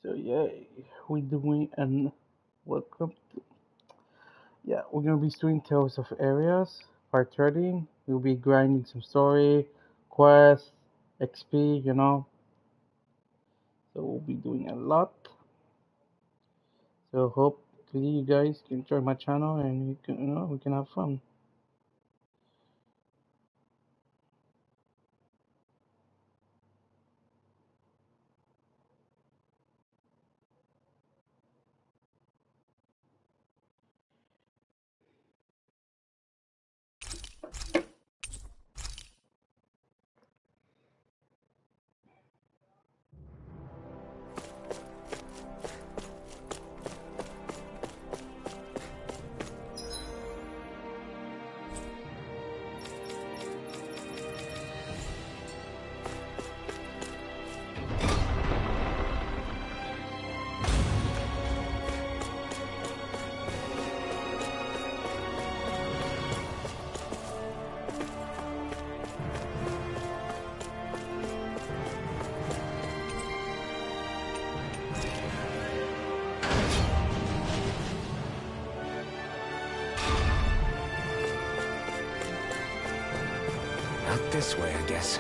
So yeah, we're doing and welcome. Yeah, we're gonna be doing Tales of Areas, part 30. We'll be grinding some story, quests, XP. So we'll be doing a lot. So hopefully you guys can join my channel and we can have fun. Out this way, I guess.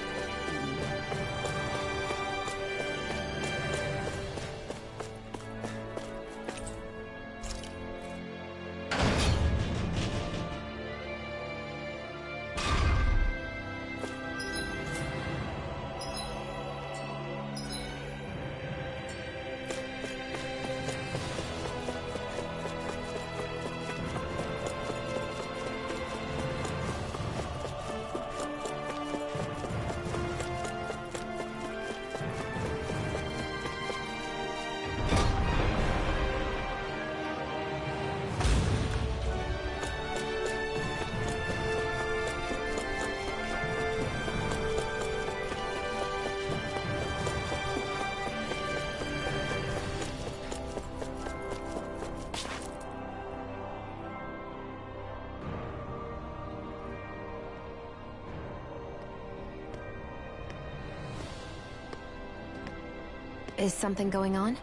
Is something going on?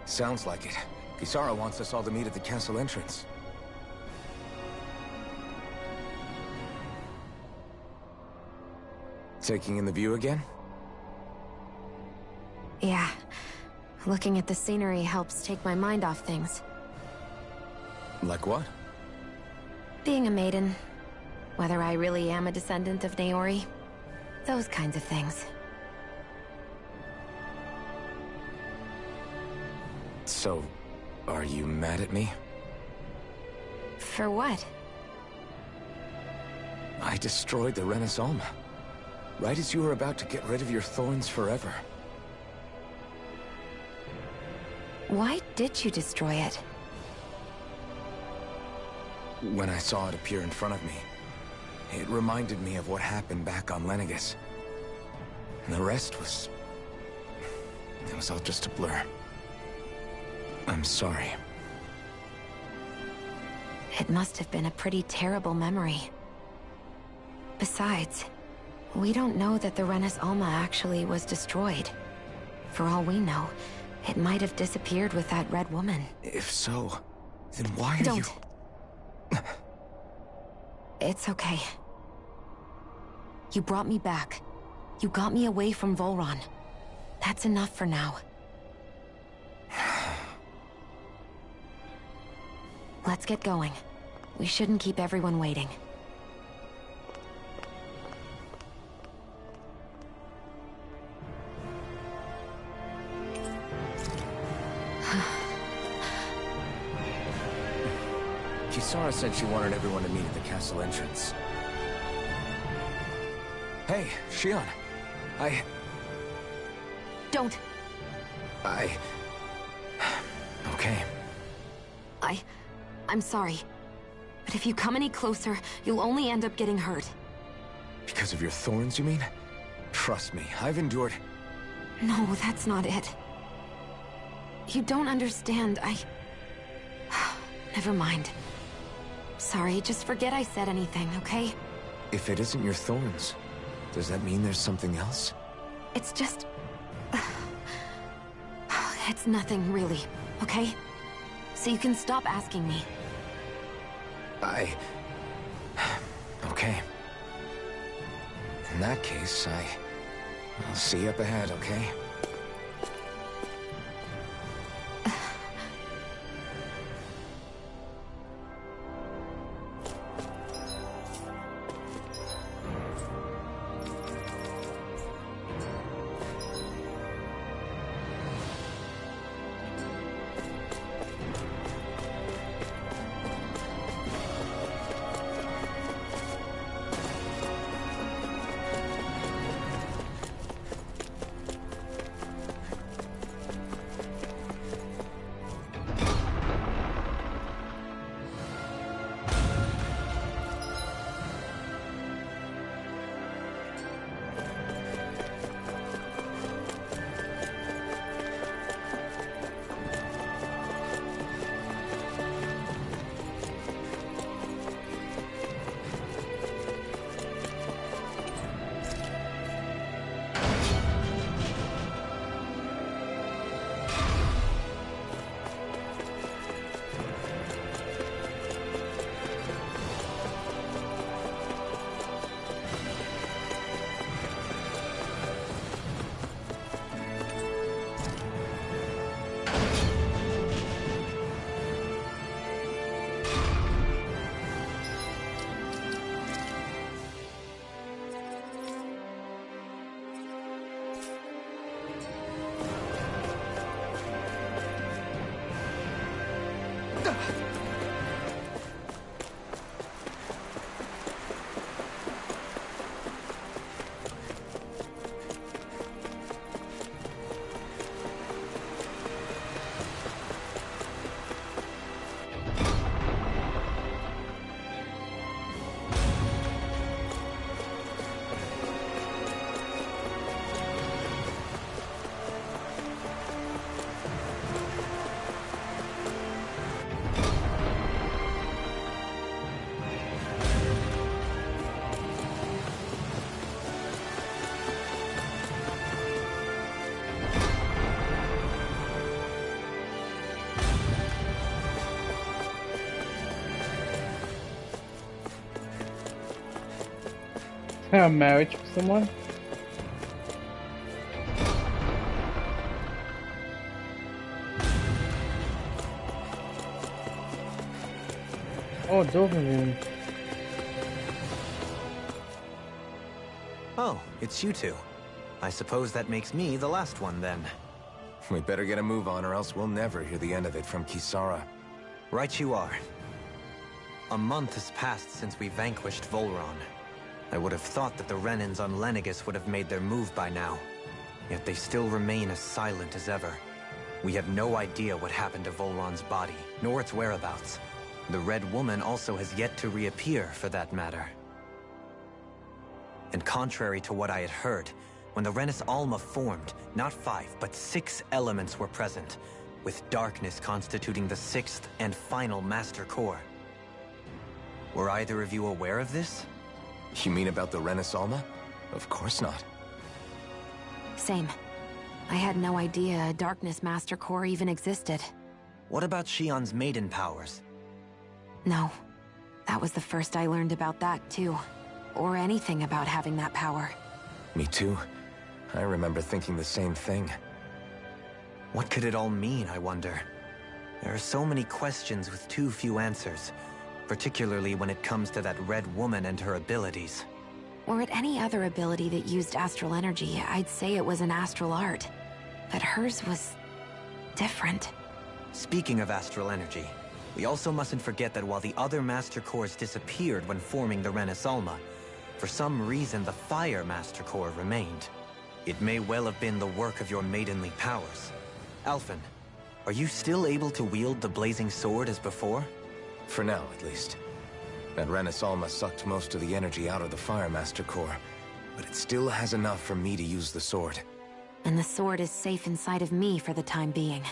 Sounds like it. Kisara wants us all to meet at the castle entrance. Taking in the view again? Yeah. Looking at the scenery helps take my mind off things. Like what? Being a maiden. Whether I really am a descendant of Naori. Those kinds of things. So, are you mad at me? For what? I destroyed the Renaissance. Right as you were about to get rid of your thorns forever. Why did you destroy it? When I saw it appear in front of me, it reminded me of what happened back on Lenegus. And the rest was... it was all just a blur. I'm sorry. It must have been a pretty terrible memory. Besides, we don't know that the Renis Alma actually was destroyed. For all we know, it might have disappeared with that red woman. If so, then why are you... Don't. It's okay. You brought me back. You got me away from Volron. That's enough for now. Let's get going. We shouldn't keep everyone waiting. Kisara said she wanted everyone to meet at the castle entrance. Hey, Shion. Don't! Okay. I'm sorry. But if you come any closer, you'll only end up getting hurt. Because of your thorns, you mean? Trust me, I've endured... No, that's not it. You don't understand, Never mind. Sorry, just forget I said anything, okay? If it isn't your thorns, does that mean there's something else? It's just... It's nothing, really, okay? So you can stop asking me. Okay. In that case, I'll see you up ahead, okay? Marriage with someone? Oh, Doberman. Oh, it's you two. I suppose that makes me the last one, then. We better get a move on or else we'll never hear the end of it from Kisara. Right you are. A month has passed since we vanquished Volron. I would have thought that the Renans on Lenegis would have made their move by now. Yet they still remain as silent as ever. We have no idea what happened to Volron's body, nor its whereabouts. The Red Woman also has yet to reappear, for that matter. And contrary to what I had heard, when the Renis Alma formed, not 5, but 6 elements were present, with darkness constituting the 6th and final Master Core. Were either of you aware of this? You mean about the Renis Alma? Of course not. Same. I had no idea a Darkness Master Core even existed. What about Shion's maiden powers? No. That was the first I learned about that, too. Or anything about having that power. Me too. I remember thinking the same thing. What could it all mean, I wonder? There are so many questions with too few answers, particularly when it comes to that Red Woman and her abilities. Or at any other ability that used astral energy, I'd say it was an astral art. But hers was different. Speaking of astral energy, we also mustn't forget that while the other Master Cores disappeared when forming the Renis Alma, for some reason the Fire Master Core remained. It may well have been the work of your maidenly powers. Alphen, are you still able to wield the blazing sword as before? For now, at least. That Renis Alma sucked most of the energy out of the Fire Master Core, but it still has enough for me to use the sword. And the sword is safe inside of me for the time being.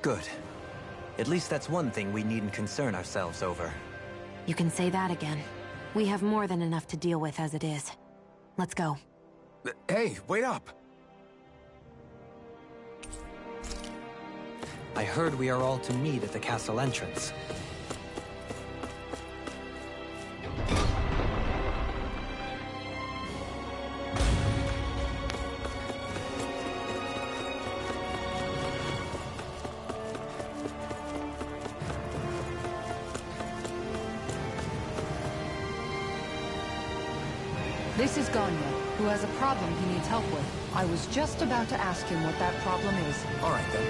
Good. At least that's one thing we needn't concern ourselves over. You can say that again. We have more than enough to deal with as it is. Let's go. Hey, wait up! I heard we are all to meet at the castle entrance. This is Ganya, who has a problem he needs help with. I was just about to ask him what that problem is. All right, then.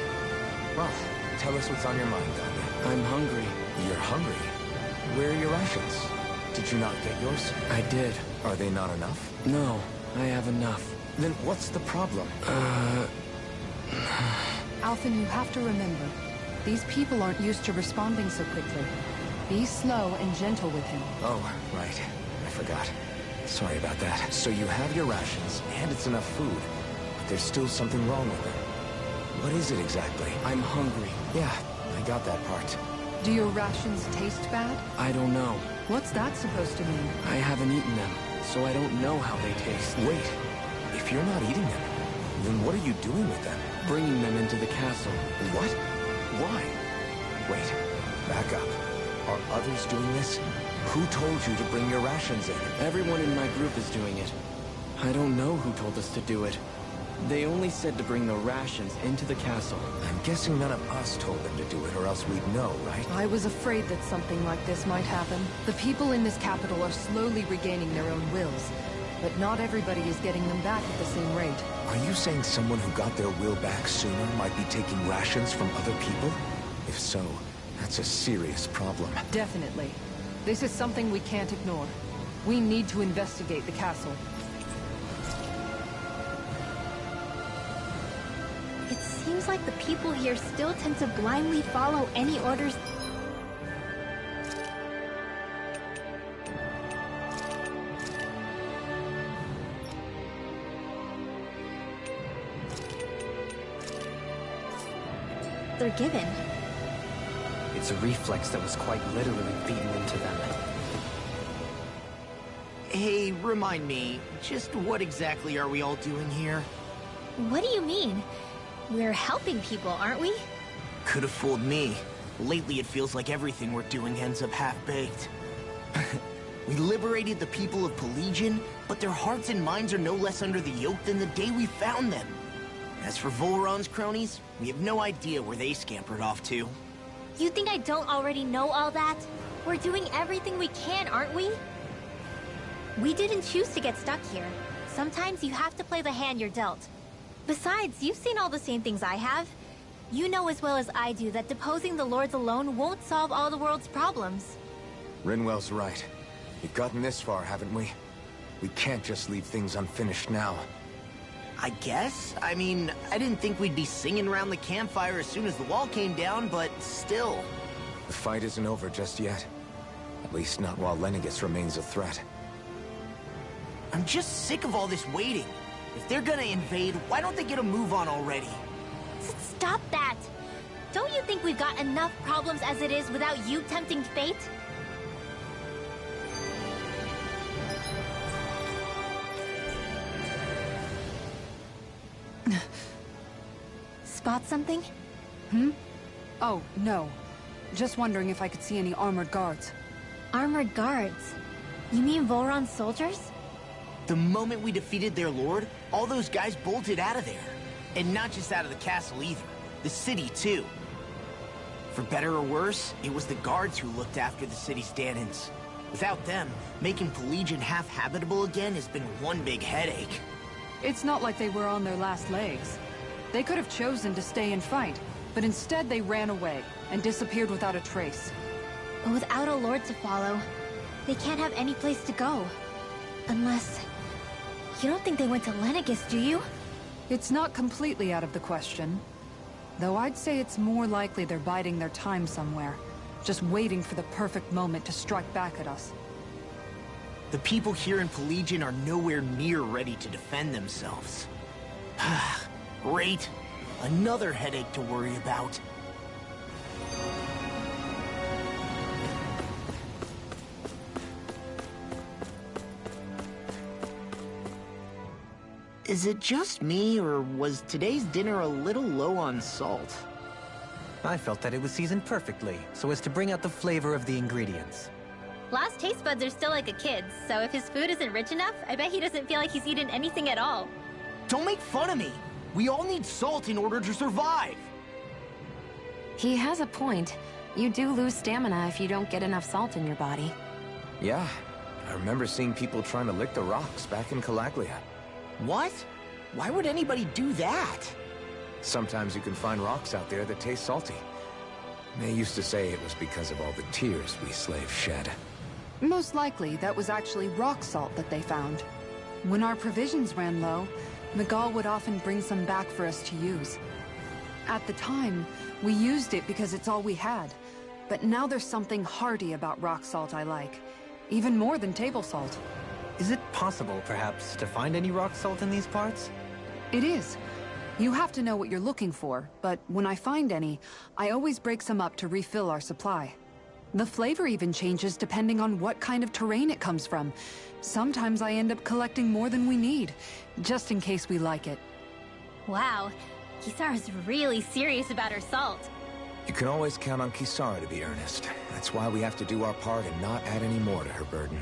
Well, tell us what's on your mind, Ganya. I'm hungry. You're hungry? Where are your rations? Did you not get yours? I did. Are they not enough? No, I have enough. Then what's the problem? Alphen, you have to remember, these people aren't used to responding so quickly. Be slow and gentle with him. Oh, right. I forgot. Sorry about that. So you have your rations, and it's enough food. But there's still something wrong with them. What is it exactly? I'm hungry. Yeah, I got that part. Do your rations taste bad? I don't know. What's that supposed to mean? I haven't eaten them, so I don't know how they taste. Wait, if you're not eating them, then what are you doing with them? Bringing them into the castle. What? Why? Wait, back up. Are others doing this? Who told you to bring your rations in? Everyone in my group is doing it. I don't know who told us to do it. They only said to bring the rations into the castle. I'm guessing none of us told them to do it, or else we'd know, right? I was afraid that something like this might happen. The people in this capital are slowly regaining their own wills, but not everybody is getting them back at the same rate. Are you saying someone who got their will back sooner might be taking rations from other people? If so, that's a serious problem. Definitely. This is something we can't ignore. We need to investigate the castle. It seems like the people here still tend to blindly follow any orders. They're given. It's a reflex that was quite literally beaten into them. Hey, remind me, just what exactly are we all doing here? What do you mean? We're helping people, aren't we? Could have fooled me. Lately it feels like everything we're doing ends up half-baked. We liberated the people of Pelegion, but their hearts and minds are no less under the yoke than the day we found them. As for Volron's cronies, we have no idea where they scampered off to. You think I don't already know all that? We're doing everything we can, aren't we? We didn't choose to get stuck here. Sometimes you have to play the hand you're dealt. Besides, you've seen all the same things I have. You know as well as I do that deposing the lords alone won't solve all the world's problems. Rinwell's right. We've gotten this far, haven't we? We can't just leave things unfinished now. I guess? I mean, I didn't think we'd be singing around the campfire as soon as the wall came down, but still. The fight isn't over just yet. At least not while Lenegis remains a threat. I'm just sick of all this waiting. If they're gonna invade, why don't they get a move on already? Stop that! Don't you think we've got enough problems as it is without you tempting fate? Spot something? Oh, no. Just wondering if I could see any armored guards. Armored guards? You mean Volron's soldiers? The moment we defeated their lord, all those guys bolted out of there. And not just out of the castle either. The city, too. For better or worse, it was the guards who looked after the city's Dahnans. Without them, making Pelegion half-habitable again has been one big headache. It's not like they were on their last legs. They could have chosen to stay and fight, but instead they ran away and disappeared without a trace. But without a lord to follow, they can't have any place to go. Unless... You don't think they went to Lenegis, do you? It's not completely out of the question. Though I'd say it's more likely they're biding their time somewhere, just waiting for the perfect moment to strike back at us. The people here in Pelegion are nowhere near ready to defend themselves. Great. Another headache to worry about. Is it just me, or was today's dinner a little low on salt? I felt that it was seasoned perfectly, so as to bring out the flavor of the ingredients. Last taste buds are still like a kid's, so if his food isn't rich enough, I bet he doesn't feel like he's eaten anything at all. Don't make fun of me. We all need salt in order to survive. He has a point. You do lose stamina if you don't get enough salt in your body. Yeah, I remember seeing people trying to lick the rocks back in Calaglia. What? Why would anybody do that? Sometimes you can find rocks out there that taste salty. They used to say it was because of all the tears we slaves shed. Most likely, that was actually rock salt that they found. When our provisions ran low, Miguel would often bring some back for us to use. At the time, we used it because it's all we had. But now there's something hearty about rock salt I like. Even more than table salt. Is it possible, perhaps, to find any rock salt in these parts? It is. You have to know what you're looking for, but when I find any, I always break some up to refill our supply. The flavor even changes depending on what kind of terrain it comes from. Sometimes I end up collecting more than we need, just in case we like it. Wow, Kisara's really serious about her salt. You can always count on Kisara to be earnest. That's why we have to do our part and not add any more to her burden.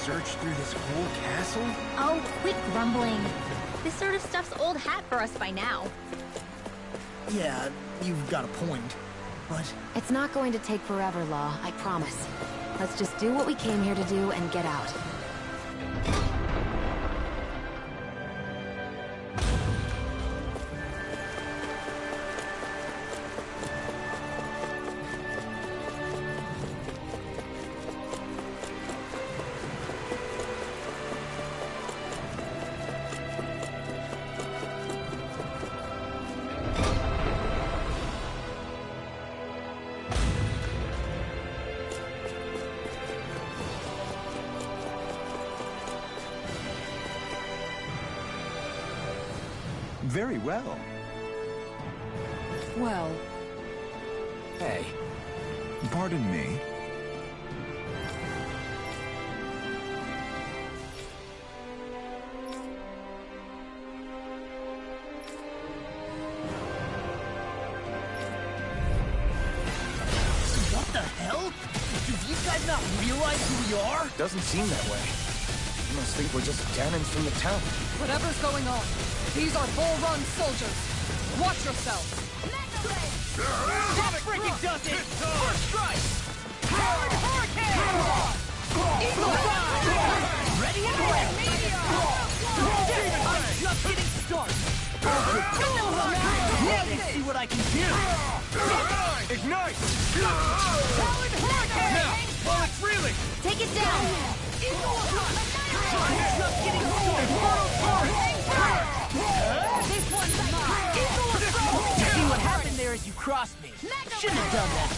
Search through this whole castle? Oh, quit grumbling. This sort of stuff's old hat for us by now. Yeah, you've got a point, but... It's not going to take forever, Law, I promise. Let's just do what we came here to do and get out. Very well. Well... Hey. Pardon me. What the hell? Do these guys not realize who we are? Doesn't seem that way. You must think we're just cannons from the town. Whatever's going on, these are Bull Run soldiers. Watch yourselves. That freaking does it! First strike! Howard Hurricane! Eagle Eye! Ready and ready! I'm just getting started! Let's see what I can do! Ignite! Howard Hurricane! Now, while it's reeling! Take it down! Eagle Eye! I'm just getting started! This one's mine! You see what happened there as you crossed me? Shouldn't have done that.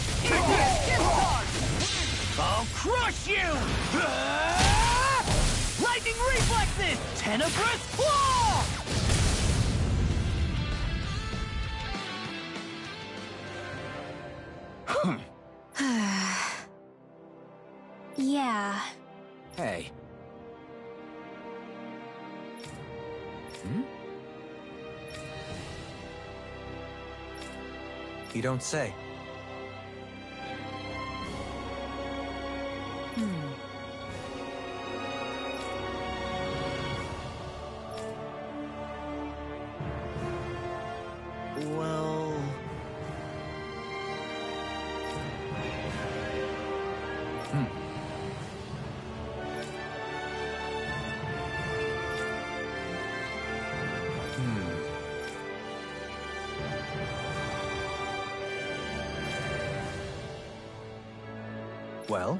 I'll crush you! Lightning reflexes! Tenebrous claw! Yeah. Hey. Hmm? You don't say. Well... Well?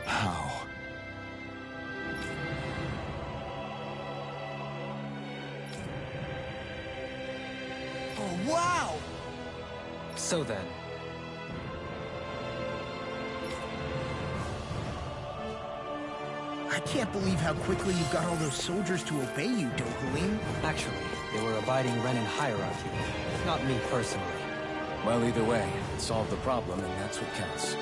How? Oh, wow! So then... I can't believe how quickly you got all those soldiers to obey you, Dohalim. Actually, they were abiding Renan hierarchy, not me personally. Well, either way, it solved the problem, and that's what counts.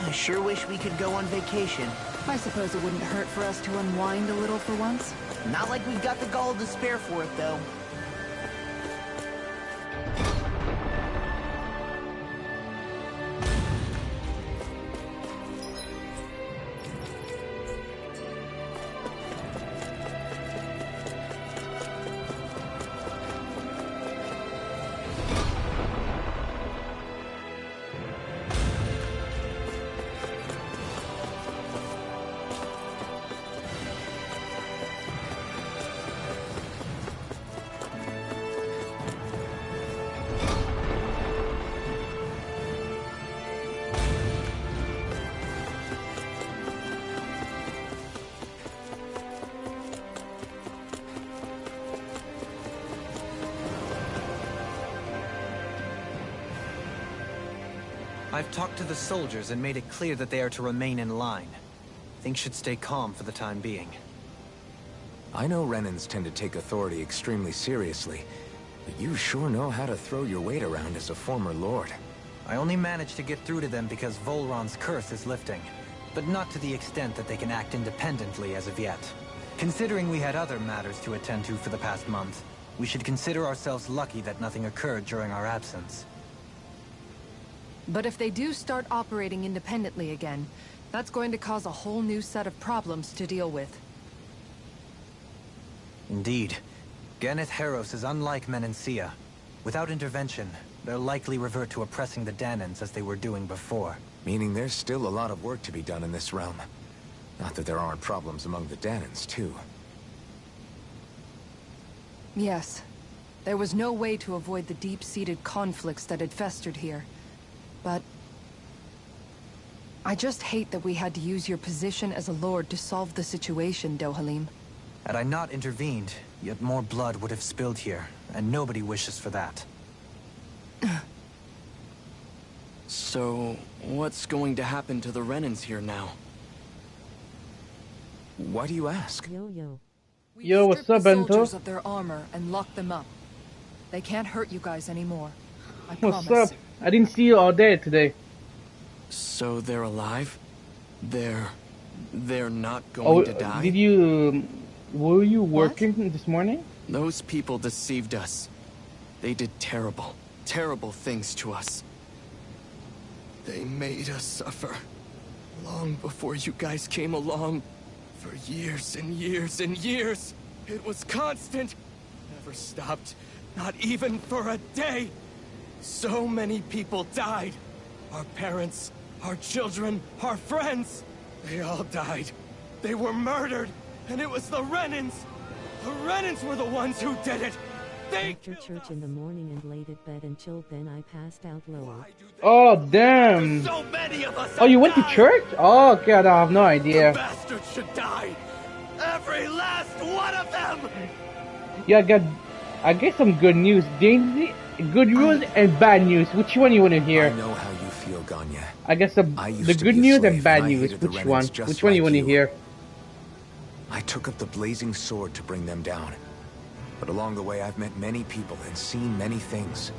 I sure wish we could go on vacation. I suppose it wouldn't hurt for us to unwind a little for once. Not like we've got the gall to spare for it, though. I've talked to the soldiers and made it clear that they are to remain in line. Things should stay calm for the time being. I know Renans tend to take authority extremely seriously, but you sure know how to throw your weight around as a former lord. I only managed to get through to them because Volron's curse is lifting, but not to the extent that they can act independently as of yet. Considering we had other matters to attend to for the past month, we should consider ourselves lucky that nothing occurred during our absence. But if they do start operating independently again, that's going to cause a whole new set of problems to deal with. Indeed. Ganneth Haros is unlike Menancia. Without intervention, they'll likely revert to oppressing the Dahnans as they were doing before. Meaning there's still a lot of work to be done in this realm. Not that there aren't problems among the Dahnans, too. Yes. There was no way to avoid the deep-seated conflicts that had festered here. But... I just hate that we had to use your position as a lord to solve the situation, Dohalim. Had I not intervened, yet more blood would have spilled here, and nobody wishes for that. So, what's going to happen to the Renans here now? Why do you ask? We Yo, what's stripped up, the Bento? soldiers of their armor and locked them up. They can't hurt you guys anymore. I What's promise. up? I didn't see you all day today. So they're alive? They're not going to die? Did you... were you working this morning? Those people deceived us. They did terrible, terrible things to us. They made us suffer. Long before you guys came along. For years and years and years. It was constant. Never stopped. Not even for a day. So many people died. Our parents, Our children, our friends, they all died. They were murdered, and it was the Renans. The Renans were the ones who did it. They After church in the morning and laid at bed and chilled, then I passed out lower. Oh, damn. So many of us. Oh, you went to church? Oh, God, I have no idea. The bastards should die. Every last one of them. Yeah, I got some good news. Good news and bad news. Which one you want to hear? I know how you feel, Ganya. I guess the good news and bad news. Which one? Which one you want to hear? I took up the blazing sword to bring them down. But along the way, I've met many people and seen many things.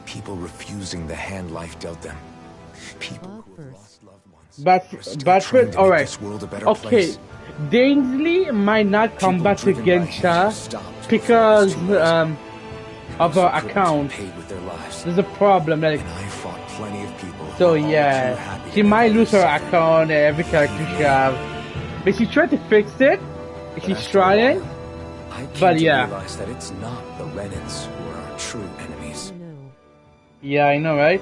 People refusing the hand life dealt them. People who have lost loved ones. But first, all right. This world a better Okay, place. Dainsleigh might not come back to Gensha because of her account. There's a problem. Like, so yeah, she might lose her account and every character she have. But she tried to fix it. She's trying. But yeah. Realize that it's not the Renans who are our true enemies. Yeah, I know, right?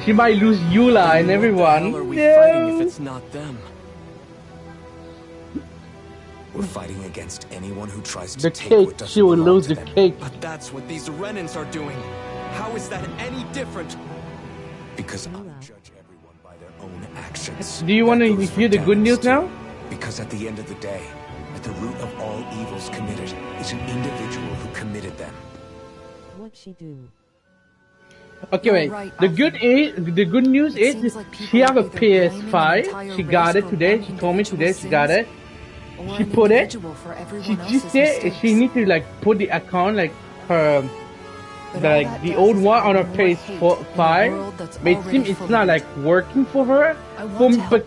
She might lose Eula and everyone. What are we fighting if it's not them? We're fighting against anyone who tries to the take cake. what doesn't She will belong lose to the them. cake. But that's what these Renans are doing. How is that any different? Because I judge everyone by their own actions. Do you want to hear the good news now? Because at the end of the day, at the root of all evils committed is an individual who committed them. What'd she do? Okay, wait. The good news is she have a PS5. She got it today. She told me today she got it. She put it. She said she need to like put the account like her the old one on her PS5. But it seems it's not like working for her.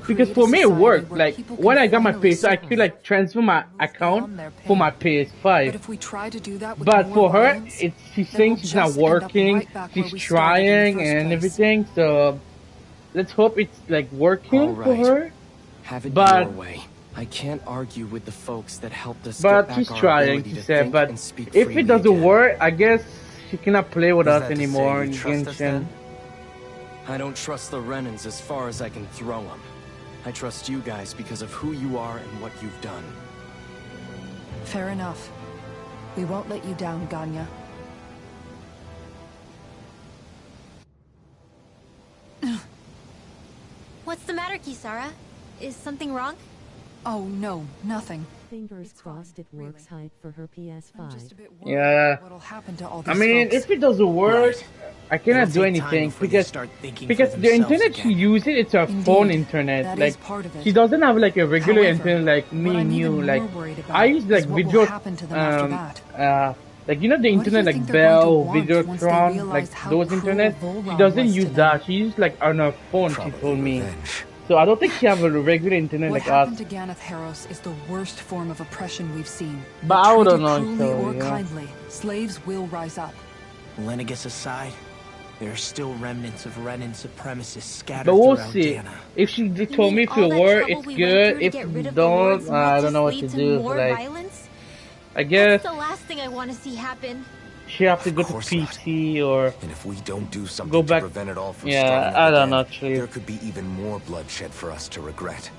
Because for me it worked. Like when I got my PS, I could like transfer my account for my PS5. But for her, she's saying she's not working. She's trying and everything. So let's hope it's like working for her. Have it but your way. I can't argue with the folks that helped us but get she's back our trying, ability she to said. think But and speak if freely it doesn't again. work, I guess she cannot play with Is us that to say anymore you in trust us Genshin. then? I don't trust the Renans as far as I can throw them. I trust you guys because of who you are and what you've done. Fair enough. We won't let you down, Ganya. What's the matter, Kisara? Is something wrong? Oh no, nothing. Fingers crossed it works. Hype for her PS5. Yeah. What'll happen to all I these mean, folks? if it doesn't work, I cannot do anything because the internet she uses it's her phone internet. That like is part of it. she doesn't have like a regular However, internet like me what and I'm you. even Like more worried about I use like is what will video happen to them after like you know the What do you internet like think they're going to Bell, want once they Videotron, realize like how those cruel internet. She Volron doesn't was use to them? that. She uses like on her phone. She told me. So I don't think she have a regular internet What like happened us. to Ganath Haros is the worst form of oppression we've seen. But I Treated don't know, cruelly so, or yeah. kindly, slaves will rise up. Lenegus aside, there are still remnants of Renan supremacists scattered But we'll throughout see. Dana. If she told me if all it that work, trouble it's we went good. through to If get rid of the don't, Lords I will don't know what just to lead do. more Like violence? I guess That's the last thing I want to see happen. she have to go to PC or And if we don't do something go back. to prevent it all from Yeah, starting up I don't again, know actually. there could be even more bloodshed for us to regret.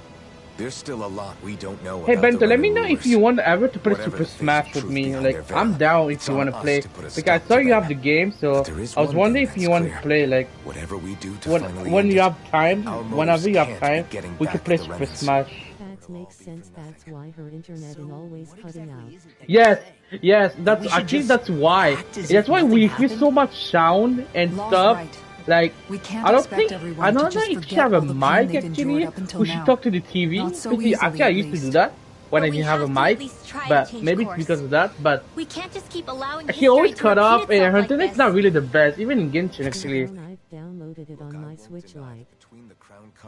There's still a lot we don't know Hey about Bento, the let me Renan know if rulers. you want ever to play Whatever Super the face Smash of with truth me. behind Like their I'm veil, down if it's you on want to us play. to put a Because I stop saw to you that. have the game, so But there is I was one wondering thing if you that's want to clear. play. Like Whatever we do to finally when end you it, have time, our whenever motives you have can't time, be getting we back could play at the Super Renans. Smash. That makes sense. That's why her internet is always cutting out. Yes, that's. We I should think just that's why. act as That's if why nothing we hear happened? so much sound and Law's stuff. right. Like We can't I don't expect think everyone I to don't know just if she forget have a all the pain mic they've actually. endured up until We should now. talk to the TV. Not so Because easily, actually, I at used to do least. that when I But we didn't have a have to at mic. least try to But change maybe it's course. because of that. But We can't just keep allowing she history always to cut repeat off, and itself her like internet's this. not really the best. Even in Genshin actually. I've downloaded it on my Switch Lite.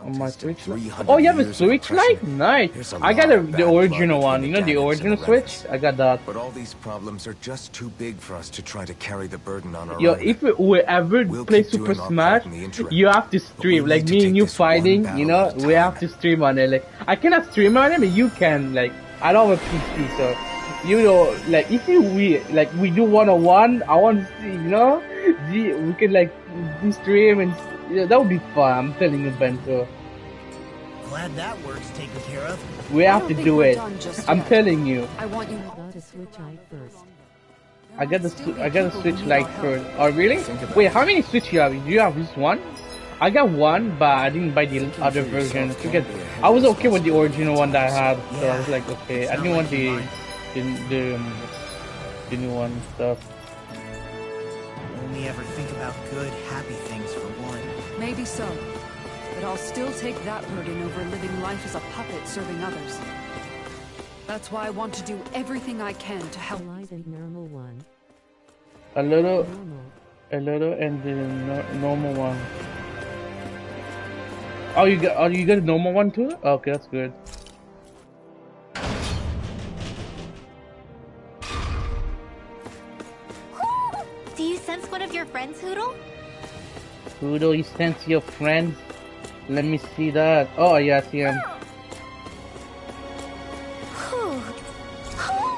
On my Switch. 300 Oh, you have a years of Switch oppression. Lite? Nice. There's a I got lot of the bad blood original between one. the You know the Ganons original and the Switch? Renans. I got that. But all these problems are just too big for us to try to carry the burden on our Yo, own. if we ever We'll play keep Super doing our Smash, part in the interim. you have to But we stream. Like need to me and take you this one fighting, battle you know, at a we have time. to stream on it. Like I cannot stream on it, but you can. Like I don't have a PC, so you know, like if we do 1-on-1, I want to see, you know, we could like do stream and Yeah, that would be fun. I'm telling you, Bento. Glad that work's taken care of. We have to do it. I'm yet. telling you. I want you. Gotta switch eye first. I gotta switch light first. Oh really? Wait, how many switch you have? Do you have just one? I got one, but I didn't buy the other version because I was okay with the original one that I had. So I was like, okay, I didn't want the new one stuff. Only ever think about good, happy things for one. Maybe so. But I'll still take that burden over living life as a puppet serving others. That's why I want to do everything I can to help. Light and normal one. A little, Normal. and the normal one. Oh, you got a normal one too? Okay, that's good. Do you sense one of your friends, Hoodle? Hoodle, you sense your friends? Let me see that. Oh yeah, I see him.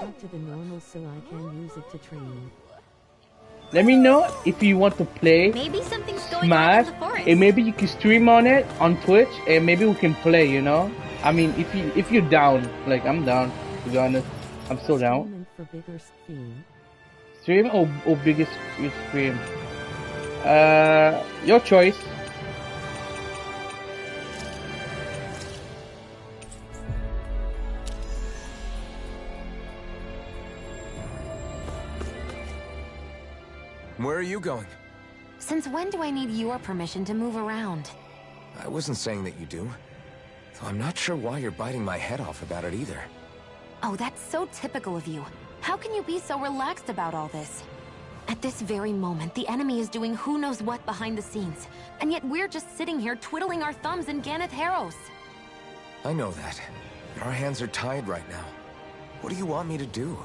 Back to the normal so I can use it to train. Let me know if you want to play Maybe something's going Smash, on in the forest. and maybe you can stream on it on Twitch, and maybe we can play. You know, I mean, if you're down, like I'm down. To be honest, I'm still down. Stream for bigger stream. Stream or biggest stream? Your choice. Where are you going? Since when do I need your permission to move around? I wasn't saying that you do. Though I'm not sure why you're biting my head off about it either. Oh, that's so typical of you. How can you be so relaxed about all this? At this very moment, the enemy is doing who knows what behind the scenes. And yet we're just sitting here twiddling our thumbs in Ganeth Harros. I know that. But our hands are tied right now. What do you want me to do?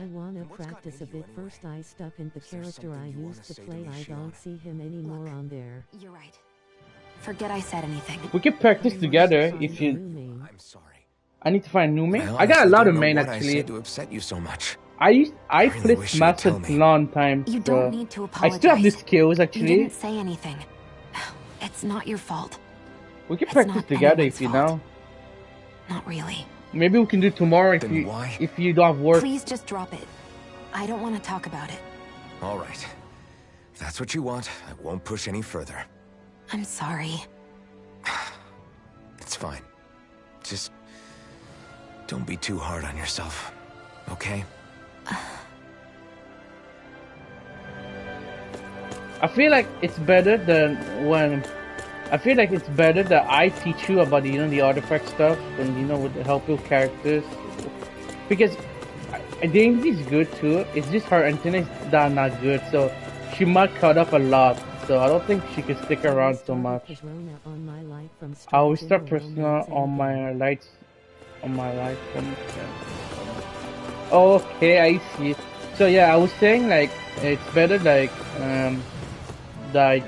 I wanna practice a bit first. I stuck in the character I used to play. I don't see him anymore on there. You're right. Forget I said anything. We can practice together if you. I'm sorry. I need to find a new main. I I got a lot of honestly don't know main what I actually. said to upset you so much. I really played wish you would Smash tell a me. long time. You so don't need to I apologize. still have the skills You actually. didn't say anything. It's not your fault. We can It's practice not together anyone's if you fault. know. Not really. Maybe we can do tomorrow Then why? if you don't have work. Please just drop it. I don't want to talk about it. All right. If that's what you want, I won't push any further. I'm sorry. It's fine. Just don't be too hard on yourself, okay? I feel like it's better than when. I feel like it's better that I teach you about the artifact stuff and would help your characters, because Daisy is good too. It's just her antennas that are not good, so she might cut up a lot. So I don't think she can stick around so much. I will start Persona on my lights. Okay, I see. So yeah, I was saying like it's better like that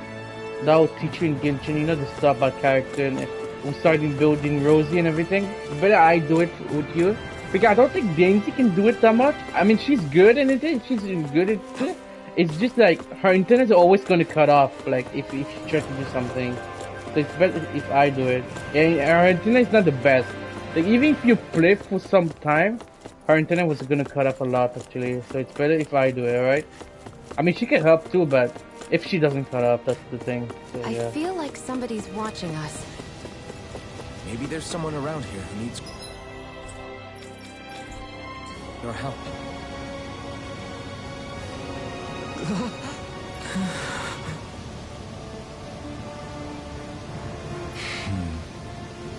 will teach you in Genshin, the stuff about character, and we're starting building Rosie and everything. It's better I do it with you, because I don't think Daisy can do it that much. I mean, she's good in it. She's good at it. It's just like her antennas are always going to cut off, like if she tries to do something. So it's better if I do it. And her antenna is not the best. Like even if you play for some time, her antenna was going to cut off a lot actually. So it's better if I do it, alright? I mean, she can help too, but if she doesn't cut off, that's the thing. So, yeah. I feel like somebody's watching us. Maybe there's someone around here who needs your help.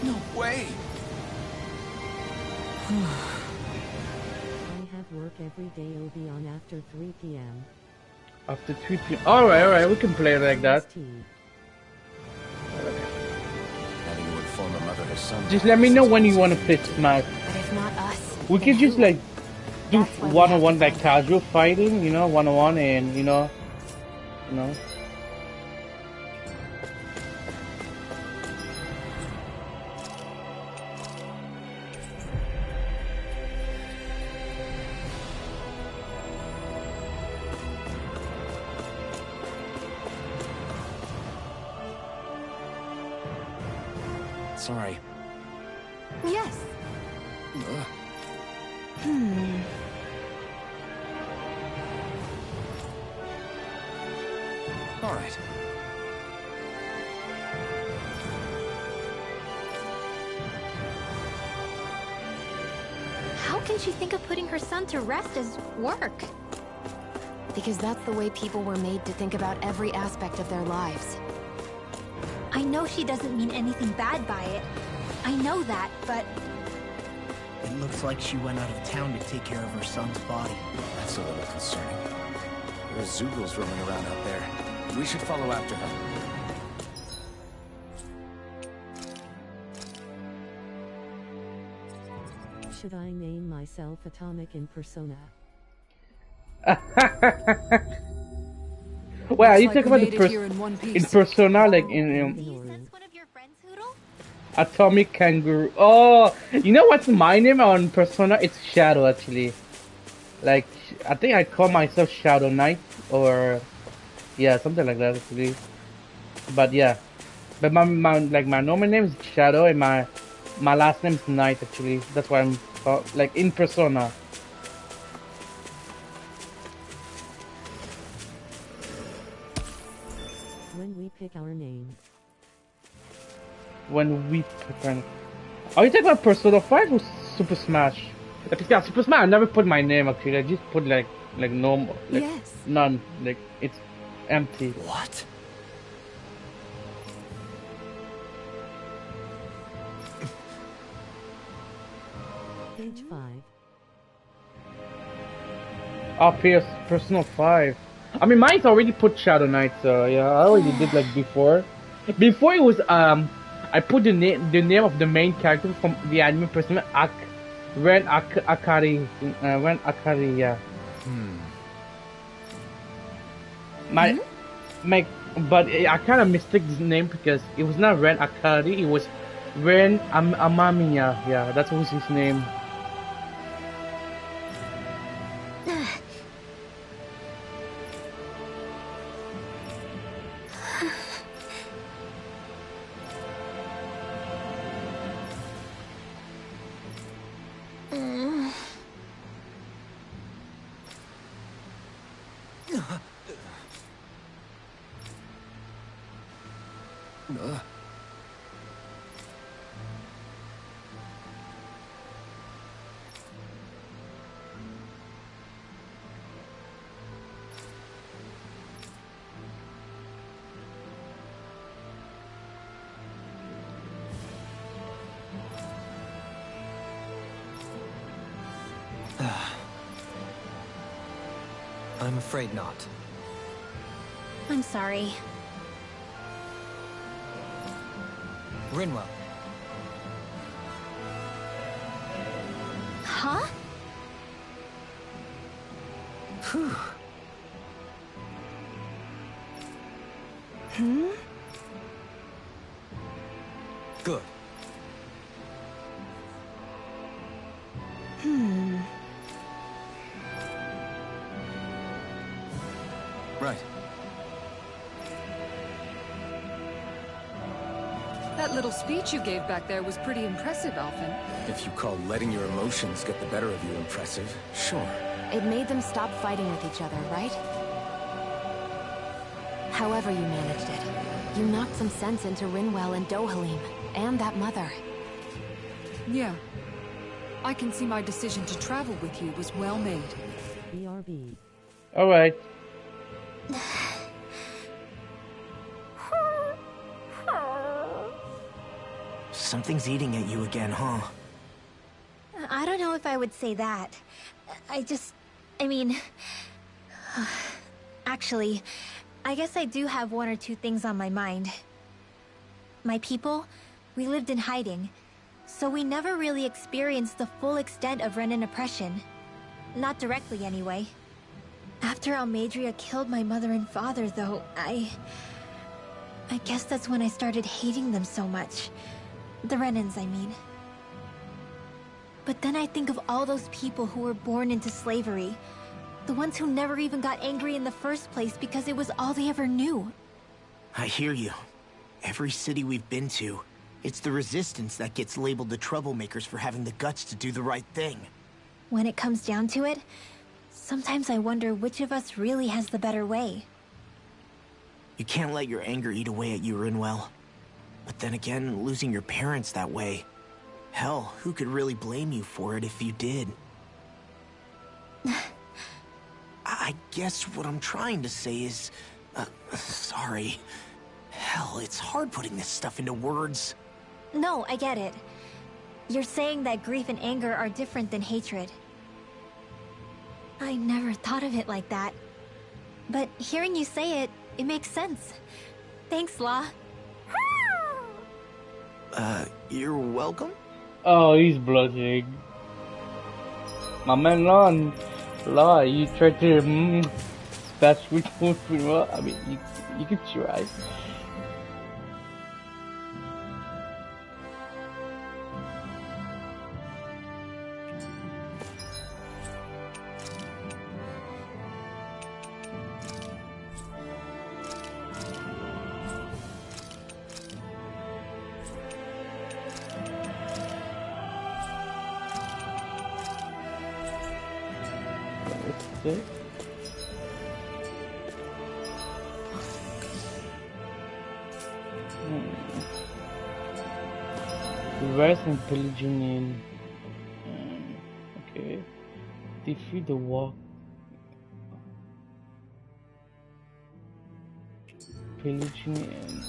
No way! I have work every day. I'll be on after 3 p.m. After 3 p.m. Alright, we can play like that. Having you inform a mother to son. Just let me know when you want to play Smash. But if not us, We then can just who? like do That's why we one-on-one have to like casual fighting, one-on-one, and you know. Sorry. Yes. All right. How can she think of putting her son to rest as work? Because that's the way people were made to think about every aspect of their lives. I know she doesn't mean anything bad by it. I know that, but... It looks like she went out of town to take care of her son's body. That's a little concerning. There's Zoogles roaming around out there. We should follow after her. Should I name myself Atomic in Persona? Well, are you talking about the in Persona, like Is that one of your friends, Hoodle? Atomic Kangaroo? Oh, you know what's my name on Persona? It's Shadow, actually. Like, I think I call myself Shadow Knight, or yeah, something like that, actually. But yeah, but my normal name is Shadow, and my last name is Knight, actually. That's why I'm called, like, in Persona. When we pick our name. When we pick our name. Are you talking about Persona 5 or Super Smash? Like, yeah, Super Smash, I never put my name, actually. I just put, like normal. Like, yes. None. Like, it's empty. What? Page 5. Oh, Persona 5. I mean, mine's already put Shadow Knight, so yeah, I already did like before. Before it was I put the name of the main character from the anime Persona, Ren Akari, yeah. But I kind of mistook his name because it was not Ren Akari, it was Ren Amamiya. Yeah, that was his name. I'm afraid not. I'm sorry. Rinwell. Huh? Phew. Good. Right. That little speech you gave back there was pretty impressive, Alphen. If you call letting your emotions get the better of you impressive, sure. It made them stop fighting with each other, right? However you managed it, you knocked some sense into Rinwell and Dohalim, and that mother. Yeah. I can see my decision to travel with you was well made. BRB. Alright. Something's eating at you again, huh? I don't know if I would say that. I mean... Actually, I guess I do have one or two things on my mind. My people, we lived in hiding, so we never really experienced the full extent of Renan oppression. Not directly, anyway. After Almeidrea killed my mother and father, though, I guess that's when I started hating them so much. The Renans, I mean. But then I think of all those people who were born into slavery. The ones who never even got angry in the first place because it was all they ever knew. I hear you. Every city we've been to, It's the Resistance that gets labeled the troublemakers for having the guts to do the right thing. When it comes down to it, sometimes I wonder which of us really has the better way. You can't let your anger eat away at you, Rinwell. But then again, losing your parents that way... Hell, who could really blame you for it if you did? I guess what I'm trying to say is... sorry. Hell, it's hard putting this stuff into words. No, I get it. You're saying that grief and anger are different than hatred. I never thought of it like that. But hearing you say it, it makes sense. Thanks, Law. You're welcome? Oh, he's blushing. My man Law, you tried to bash with well, I mean, you could try. Okay. Rise and pillaging in. Okay. Defeat the walk. Pillaging in.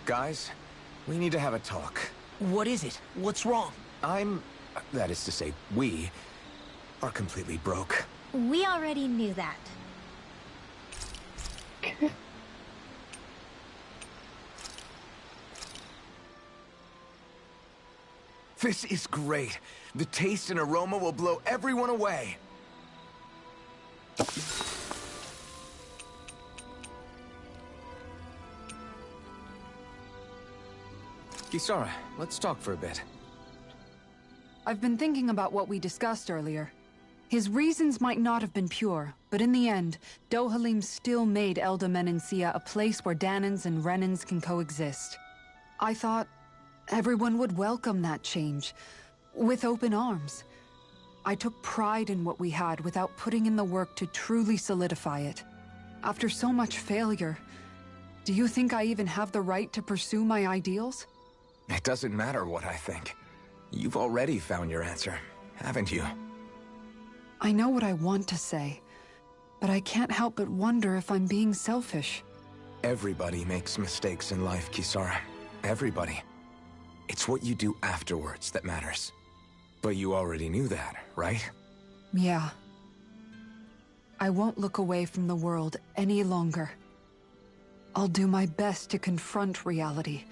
Guys, we need to have a talk. What is it? What's wrong? That is to say, we are completely broke. We already knew that. This is great. The taste and aroma will blow everyone away. Kisara, let's talk for a bit. I've been thinking about what we discussed earlier. His reasons might not have been pure, but in the end, Dohalim still made Elda Menancia a place where Dahnans and Renans can coexist. I thought everyone would welcome that change, with open arms. I took pride in what we had without putting in the work to truly solidify it. After so much failure, do you think I even have the right to pursue my ideals? It doesn't matter what I think. You've already found your answer, haven't you? I know what I want to say, but I can't help but wonder if I'm being selfish. Everybody makes mistakes in life, Kisara. Everybody. It's what you do afterwards that matters. But you already knew that, right? Yeah. I won't look away from the world any longer. I'll do my best to confront reality,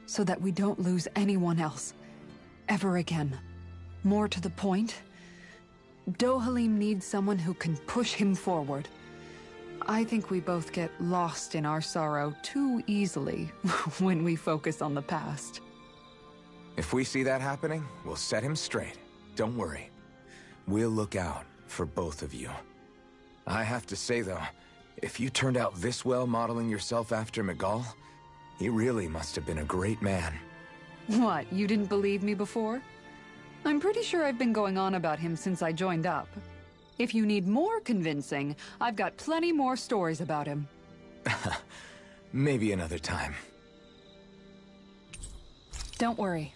so that we don't lose anyone else, ever again. More to the point, Dohalim needs someone who can push him forward. I think we both get lost in our sorrow too easily when we focus on the past. If we see that happening, we'll set him straight. Don't worry. We'll look out for both of you. I have to say though, if you turned out this well modeling yourself after Miguel, he really must have been a great man. What, you didn't believe me before? I'm pretty sure I've been going on about him since I joined up. If you need more convincing, I've got plenty more stories about him. Maybe another time. Don't worry.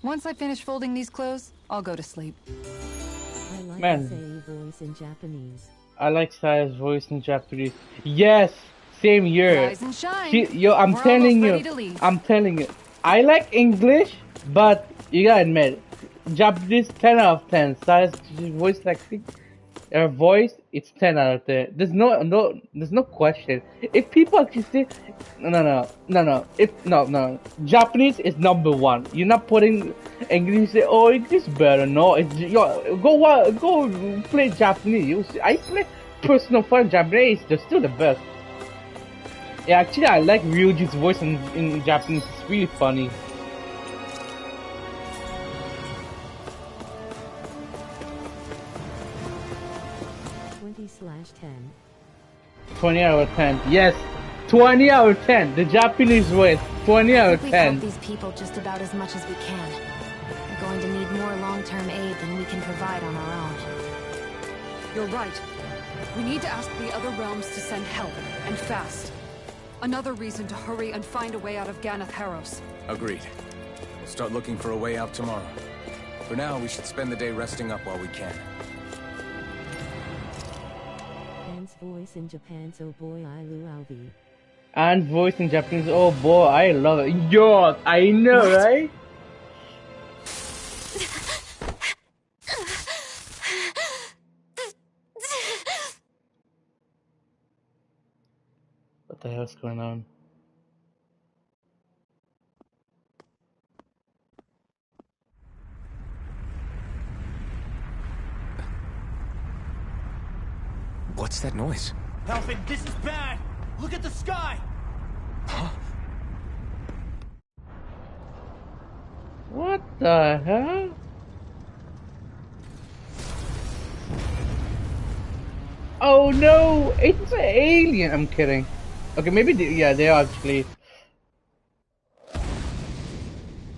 Once I finish folding these clothes, I'll go to sleep. I like Man. Sae voice in Japanese. I like Saya's voice in Japanese. Yes! Same here. Rise and shine. I'm We're telling almost ready to you. leave. I'm telling you. I like English, but you gotta admit, Japanese 10 out of 10. Saya's voice acting, Her voice, it's 10 out of 10. There's no question. If people actually say, no, Japanese is number one. You're not putting English. Say, oh, English better. No, it's go play Japanese. I play Personal Fun Japanese. They're still the best. Yeah, actually, I like Ryuji's voice in Japanese. It's really funny. 20/10. 20 out of 10. Yes, 20 out of 10. The Japanese way. 20 out of 10. We've helped these people just about as much as we can. We're going to need more long-term aid than we can provide on our own. You're right. We need to ask the other realms to send help, and fast. Another reason to hurry and find a way out of Ganath Haros. Agreed. We'll start looking for a way out tomorrow. For now, we should spend the day resting up while we can. Anne's voice in Japan's oh boy I Lualvi. And voice in Japanese, oh boy, I love it. Yo, I know, what? Right? What the hell's going on? What's that noise? Alfred, this is bad! Look at the sky! Huh? What the hell? Oh no! It's an alien! I'm kidding. Okay, maybe yeah, they are actually.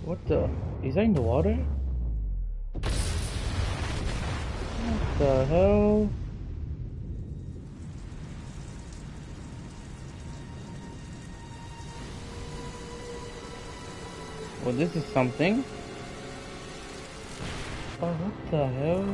What the? Is that in the water? What the hell? Well, this is something. Oh, what the hell?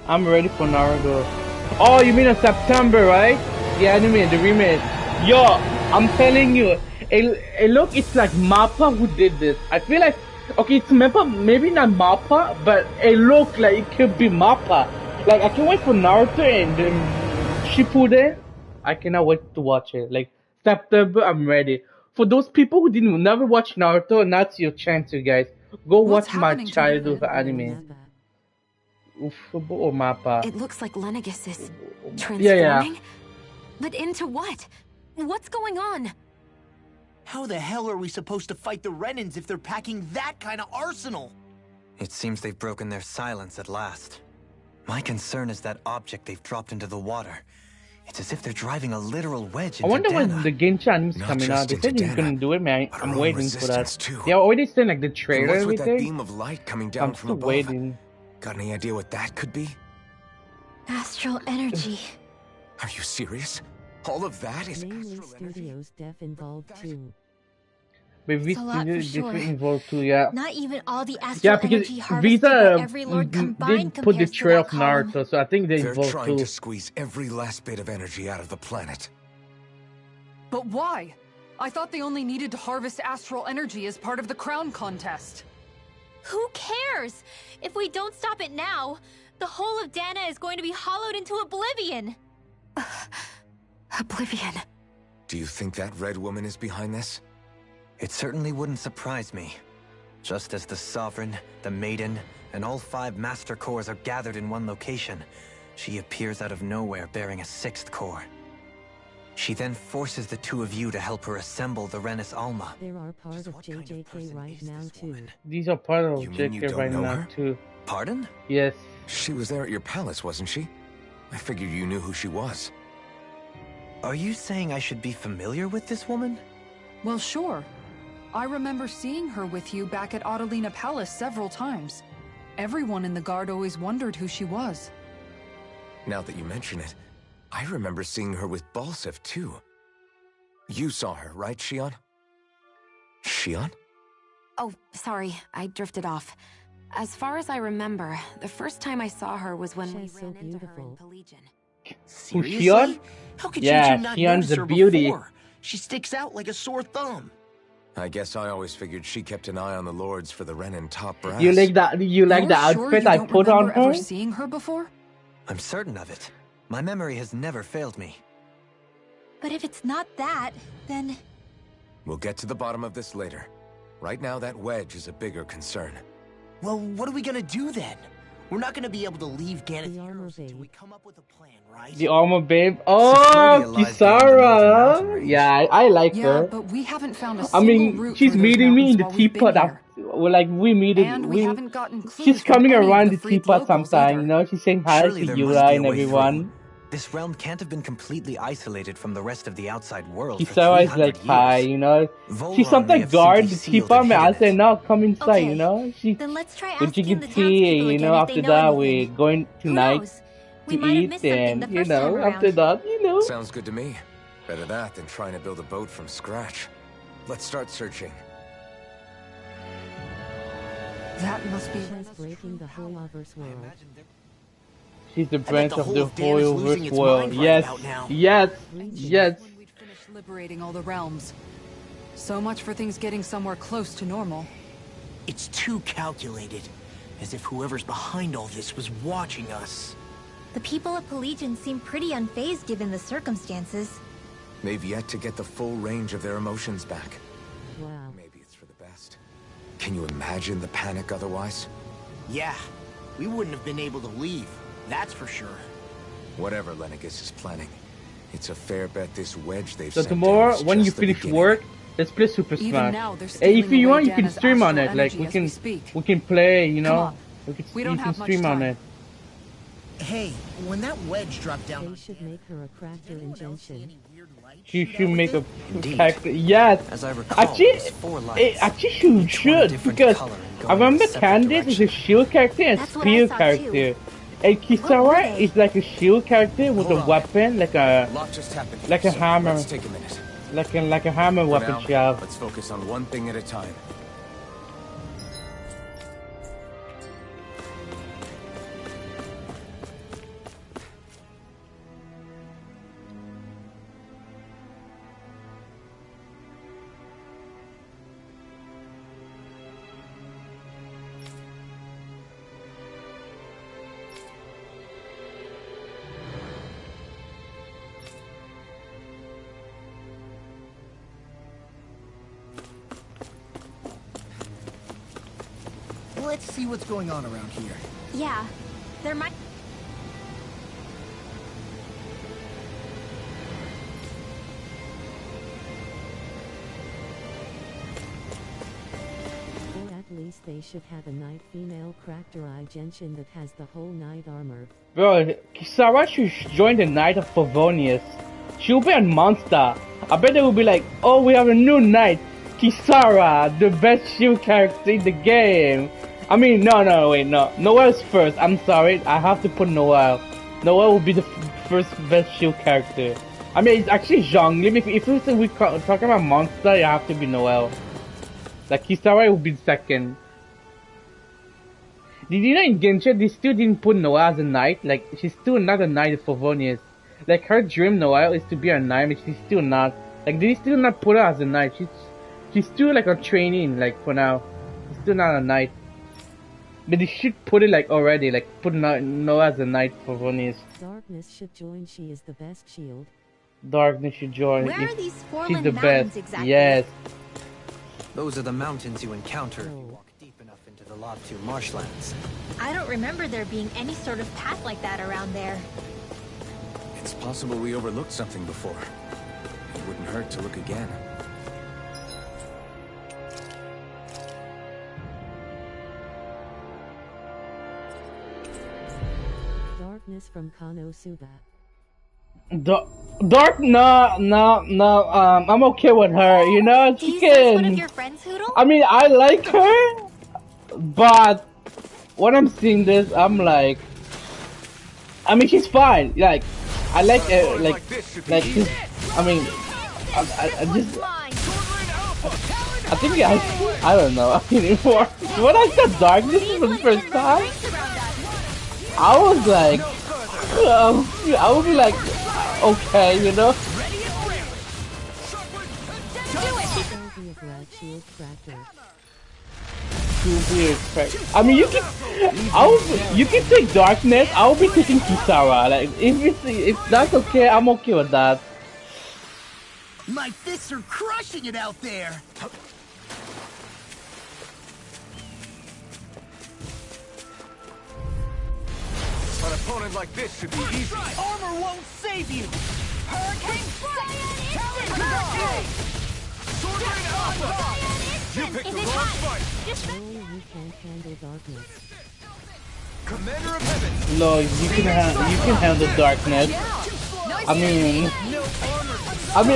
I'm ready for Naruto. Oh, you mean in September, right? The anime, the remake. Yo, I'm telling you, look, it's like MAPPA who did this. I feel like, okay, it's MAPPA, maybe not MAPPA, but it look like it could be MAPPA. Like, I can't wait for Naruto and Shippuden. I cannot wait to watch it. Like, September, I'm ready. For those people who never watch Naruto, that's your chance, you guys. Go watch my childhood anime. Or MAPPA. It looks like Lenegis is transforming. Yeah. But into what? What's going on? How the hell are we supposed to fight the Renins if they're packing that kind of arsenal? It seems they've broken their silence at last. My concern is that object they've dropped into the water. It's as if they're driving a literal wedge into I wonder Dana. when the Genshin anime's coming out. They said he's gonna do it, man. I'm waiting for that. Too. They already sent like the trailer and everything. That beam of light coming down from above? Waiting. Got any idea what that could be? Astral energy. Are you serious? All of that is mainly Studios Def involved too. Maybe Studios Def involved too, yeah. Not even all the astral energy harvested by every lord combined did put the trail of Naruto, so I think they're involved too. They're trying to squeeze every last bit of energy out of the planet. But why? I thought they only needed to harvest astral energy as part of the crown contest. Who cares? If we don't stop it now, the whole of Dana is going to be hollowed into oblivion. Oblivion. Do you think that red woman is behind this? It certainly wouldn't surprise me. Just as the Sovereign, the Maiden, and all 5 Master Cores are gathered in one location, she appears out of nowhere bearing a 6th core. She then forces the 2 of you to help her assemble the Renis Alma. There are part of JJK right now too. These are part of JJK right now too. Pardon? Yes. She was there at your palace, wasn't she? I figured you knew who she was. Are you saying I should be familiar with this woman? Well, sure. I remember seeing her with you back at Adelina Palace several times. Everyone in the guard always wondered who she was. Now that you mention it, I remember seeing her with Balseph too. You saw her, right, Shion? Shion? Oh, sorry, I drifted off. As far as I remember, the first time I saw her was when She's we so ran into her in beautiful. Pelagian. Seriously? Xion? How could Yeah, you two not Xion's notice a her beauty. before? She sticks out like a sore thumb. I guess I always figured she kept an eye on the lords for the Renin top brass. You like that? You like the You're sure outfit you I don't put on remember her? ever seeing her before? I'm certain of it. My memory has never failed me. But if it's not that, then... We'll get to the bottom of this later. Right now, that wedge is a bigger concern. Well, what are we gonna do then? We're not gonna be able to leave Gannett The armor Heroes until babe. we come up with a plan, right? The armor babe. Cystodia Oh, lies beyond the northern mountain Kisara. range. Yeah, I like Yeah, her. but we haven't found a I single mean, route she's through those meeting me in mountains the while we've been teapot. here. Well, like we meet it. And we haven't gotten clues She's from coming any of around the the freed teapot locals sometime. either. You know, she's saying hi Surely to there must Yura be and a way everyone. through. This realm can't have been completely isolated from the rest of the outside world for Kisara is 300 like years. hi, you know. Volron She may sometimes have guard simply the sealed teapot, and man. I hidden say it. no, come inside. Okay, You know, she. then let's try But you asking can the see, townspeople you again know, if after they know that anything. we're going Who tonight knows? We to might have eat, missed something and the you first time know, around. after that, you know. Sounds good to me. Better that than trying to build a boat from scratch. Let's start searching. That must be... She's breaking the whole Hover's world. She's the I bet branch the of whole the of Dan is whole losing its world. mind right Yes, about now. yes, yes. When we'd finished liberating all the realms. So much for things getting somewhere close to normal. It's too calculated. As if whoever's behind all this was watching us. The people of Pelagian seem pretty unfazed given the circumstances. They've yet to get the full range of their emotions back. Wow. Maybe it's for the best. Can you imagine the panic otherwise? Yeah, we wouldn't have been able to leave. That's for sure. Whatever Lenegis is planning, it's a fair bet this wedge they've So sent in tomorrow, is when you just the finish beginning. work, let's play Super Even Smash. now, they're Hey, if stealing you away want, you can Dana's stream on astral it. Like energy we as can, we speak. we can play. You Come know, on. We don't you have can much stream on time. it. Hey, when that wedge dropped down They on should Dan, make her a cracker anyone else see injunction. any weird light She shoot should out make with a it? Indeed. character. Yes. As I recall, Actually, it's 4 lights. actually she Each one a should different because color and I going in remember a separate Candice is a direction. shield character and That's what I spear saw, character, too. and What were Kisara they? is like a shield character with Hold a on. weapon, like a A lot just happened. Like a so hammer. Let's take a minute. like a hammer For weapon now, she have. let's focus on one thing at a time. Let's see what's going on around here. Yeah, there might... Or at least they should have a knight female Cracterai Genshin that has the whole knight armor. Bro, Kisara should join the Knight of Favonius. She'll be a monster. I bet they will be like, oh, we have a new knight, Kisara, the best shield character in the game. I mean, no, wait, no. Noel's first. I'm sorry, I have to put Noel. Noel will be the first best shield character. I mean, it's actually Zhongli. If we're talking about monster, it have to be Noel. Like, Kisara will be second. Did you know in Genshin, they still didn't put Noel as a knight? Like, she's still not a knight of Favonius. Like, her dream, Noel, is to be a knight, but she's still not. Like, they still not put her as a knight. She's still, like, a trainee, like, for now. She's still not a knight. But they should put it, like, already. Like, put Noel as a knight for Favonius. Darkness should join, she is the best shield. Darkness should join. Where if are these she's Forland the Mountains best. exactly? Yes. Those are the mountains you encounter if you Oh. walk deep enough into the Lobtu marshlands. I don't remember there being any sort of path like that around there. It's possible we overlooked something before. It wouldn't hurt to look again. Darkness from Konosuba. Dark, no. I'm okay with her. You know, Do she you sense one of can. your friends, Hoodle? I mean, I like her, but when I'm seeing this, I'm like, I mean, she's fine. Like, I like she's. I mean, I just. I think I don't know anymore. When I saw darkness for the first time, I was like, I would be like, okay, you know. I mean, you can take darkness. I'll be taking Kisara. Like, if that's okay, I'm okay with that. My fists are crushing it out there. An opponent like this should be easy. Armor won't save you. Hurricane Hurricane! Sword Rain Alpha! You picked the wrong fight! No, you can't handle darkness. Commander of Heaven! No, you can handle darkness. I mean,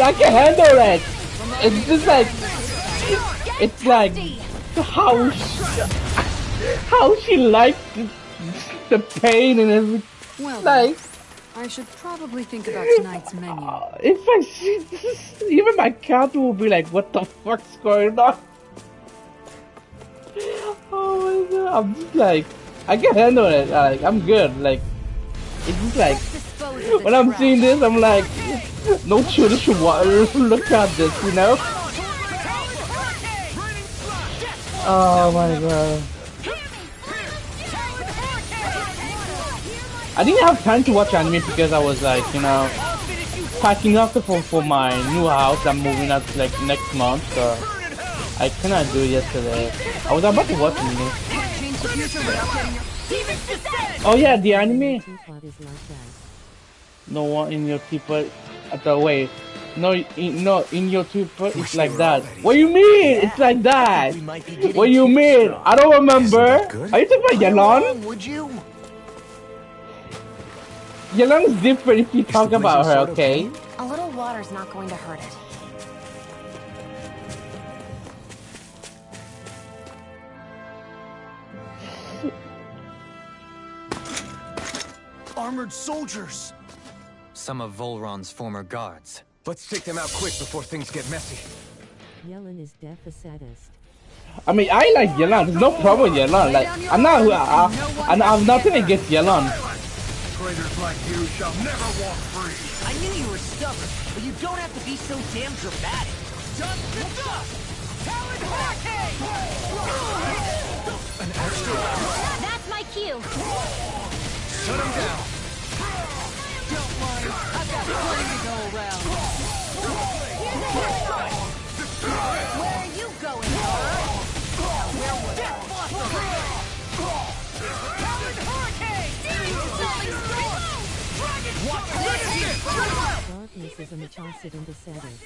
I can handle it. It's just like, it's like how she likes the pain and everything. Well, Like, I should probably think about tonight's menu. if I see this, even my cat will be like, what the fuck's going on? Oh my god, I'm just like, I can handle it, like, I'm good, like, it's just like, when I'm seeing this, I'm like, no children should look at this, you know? Oh my god. I didn't have time to watch anime because I was like, you know, packing up for my new house. I'm moving out like next month, so I cannot do it yesterday. I was about to watch anime. Oh yeah, the anime. No one in your teapot. Wait, no, in your teapot it's like that. What do you mean? It's like that. What do you mean? I don't remember. Are you talking about Yelan? Would you? Yelan's different if you talk about her, okay? A little water's not going to hurt it. Armored soldiers. Some of Volron's former guards. Let's take them out quick before things get messy. Yelan is deaf a sadist. I mean, I like Yelan. There's no problem with Yelan. Like, I have nothing against Yelan. Traitors like you shall never walk free. I knew you were stubborn, but you don't have to be so damn dramatic. Dust to dust! Talon Hurricane! An extra round. That's my cue. Shut him down. Don't mind, I've got plenty to go around. Where are you going, Laura? Death Blossom! Talon Hurricane! Watch Darkness is a Machacid and a sadist.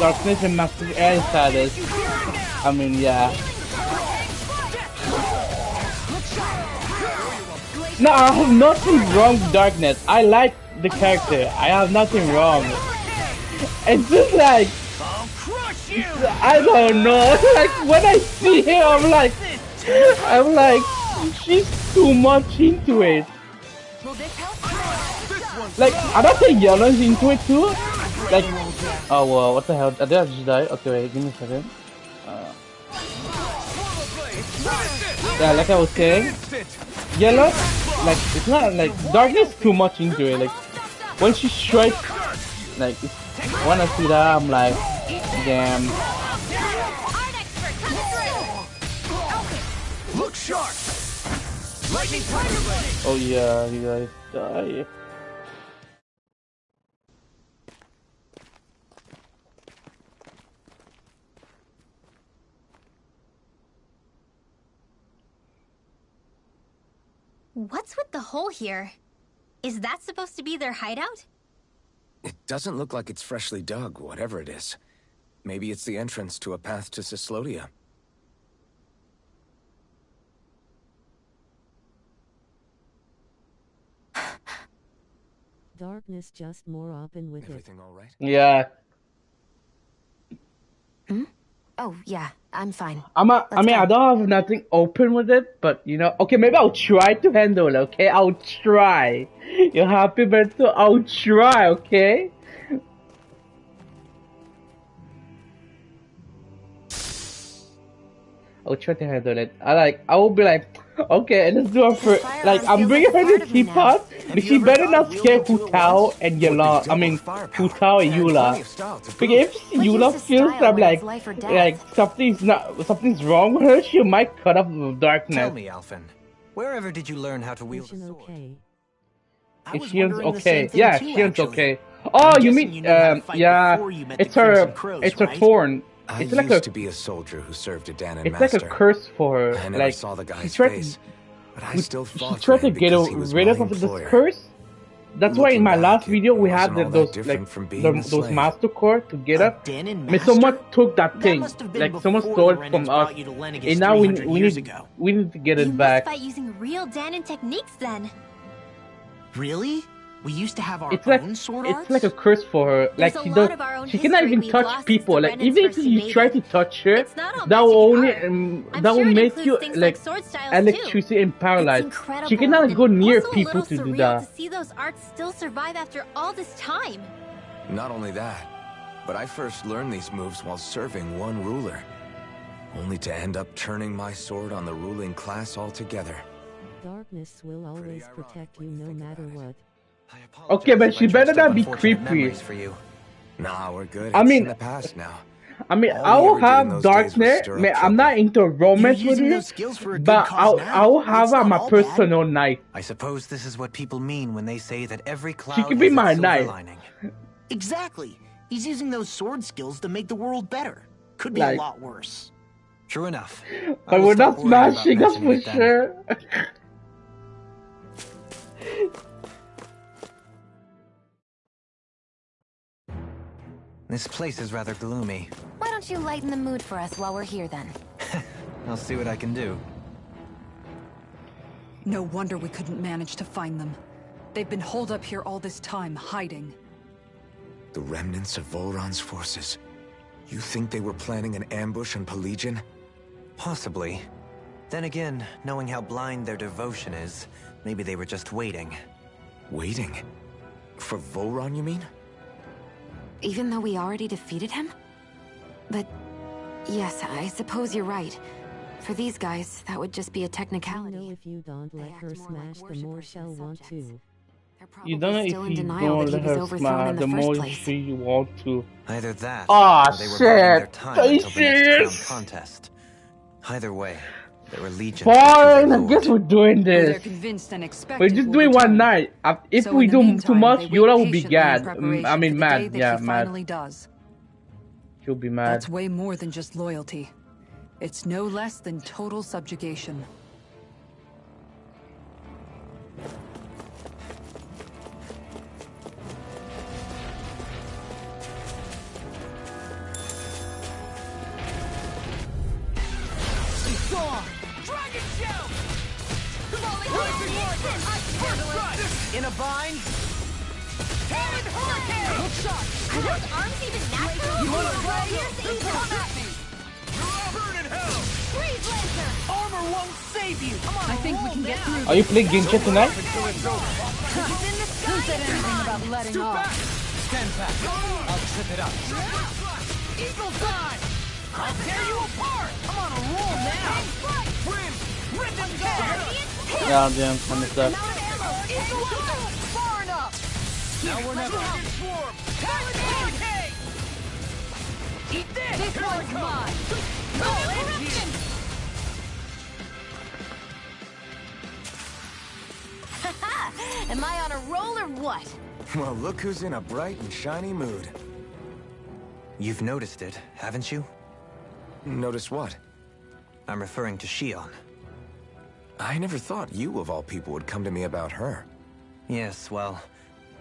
Darkness and Master Air status. I mean, yeah. No, I have nothing wrong with Darkness. I like the character. I have nothing wrong. It's just like, I don't know. Like when I see her, I'm like, she's too much into it. Like, I don't think Yelan's into it too. Like, oh well, what the hell? Did I just die? Okay, wait, give me a second. Yeah, like I was saying, Yelan, like, it's not like Darkness too much into it. Like, when she strikes, like, when I see that, I'm like, damn. Look sharp! Lightning Tiger Blade! Oh yeah, you guys die. What's with the hole here? Is that supposed to be their hideout? It doesn't look like it's freshly dug, whatever it is. Maybe it's the entrance to a path to Cyslodia. Darkness just more open with Everything all right? Yeah. Hmm? Oh, yeah, I'm fine. I mean, I don't have nothing open with it, but you know, okay, maybe I'll try to handle it, okay? I'll try. You're happy, Berto? I'll try, okay? I'll try to handle it. I will be like, okay, let's do it for like I'm bringing her the teapot, but she better not scare Hu Tao and Yula. I mean, Hu Tao and Yula. Because if Yula feels I'm like something's wrong with her, she might cut off the darkness. Tell me, Alphen, wherever did you learn how to wield a sword? Okay. Is Shion's okay? Yeah, Shion's okay. Oh, you mean yeah? It's her thorn. I It's like used to be a soldier who served a Danon It's master. like a curse for her. I never Like saw the guy's she tried face, but I to, still she fought tried for to him get because he was rid my of this employer. curse. That's why in my Looking last back, video we it had wasn't all those that like different from being a those slave. master core to get up. Danon I mean, someone master? took that thing. must have been Like someone before stole the it from Renans us, brought you to Lenegis and now 300 years ago. we need to get You it must back. fight using real Danon techniques then. Really? We used to have our It's like own sword arts? it's like a curse for her. There's Like a she lot does, of our own she cannot history even we've touch lost people. since the Like Renans even if first you try to invaded. touch her, It's not all that will magic only and art. I'm that will sure it make you includes things like sword styles, too. electricity and It's paralyzed. incredible She cannot and go near also a people little to do surreal that. to see those arts still survive after all this time. Not only that, but I first learned these moves while serving one ruler, only to end up turning my sword on the ruling class altogether. Darkness will always protect you no matter what. Okay, but she better not be Unfortunate creepy. memories for you. Nah, we're good. I It's mean- in the past now. I mean, All I we will ever did in have those days was darkness. stir up Man, I'm trouble. not into romance You're with using her, those skills for a good but cause now. I will have It's her not my all bad. personal knight. I suppose this is what people mean when they say that every cloud She could be has my its silver knight. lining. Exactly. He's using those sword skills to make the world better. Could be Like- a lot worse. True enough. I But will we're stop not worrying about smashing, that's mentioning for it then. sure. This place is rather gloomy. Why don't you lighten the mood for us while we're here then? I'll see what I can do. No wonder we couldn't manage to find them. They've been holed up here all this time, hiding. The remnants of Volron's forces. You think they were planning an ambush on Pelegion? Possibly. Then again, knowing how blind their devotion is, maybe they were just waiting. Waiting? For Volron, you mean? Even though we already defeated him? But yes, I suppose you're right. For these guys, that would just be a You technicality. know if you don't let her smash, the more she'll want to. They're You probably don't know still if in you denial don't that let he was her overthrown smile, in the the more first place. you want to. Either that, Aw, or they were biding their shit. time Are you until the next town serious? contest. Either way, their allegiance Fine, to I their guess we're lord. doing They're this. convinced and expected We're just we'll doing one return. night. If So we in the do too meantime, much, they wait Yola will be patiently in gad. preparation I mean for the day mad. that Yeah, she mad. finally does. She'll be mad. That's way more than just loyalty. It's no less than total subjugation. Dragon Shell! In a bind? Talon Hurricane! Hook shot! Are those arms even natural? You wanna Or play? piercing? Come at me! Burn in hell! Freeze laser! Armor won't save you! Come on, I think we can get through Are you playing Genshin tonight? Who said anything about letting off? Stand back. I'll trip it up. Eagle time! I'll tear you apart! I'm on a roll now! Wind! Rhythm guard! Yeah, damn, I missed that. Eagle eye! Far enough! Now we're never swarm! Talon Hurricane! Eat this! This one's mine! Am I on a roll or what? Well, look who's in a bright and shiny mood. You've noticed it, haven't you? Notice what? I'm referring to Shion. I never thought you, of all people, would come to me about her. Yes, well,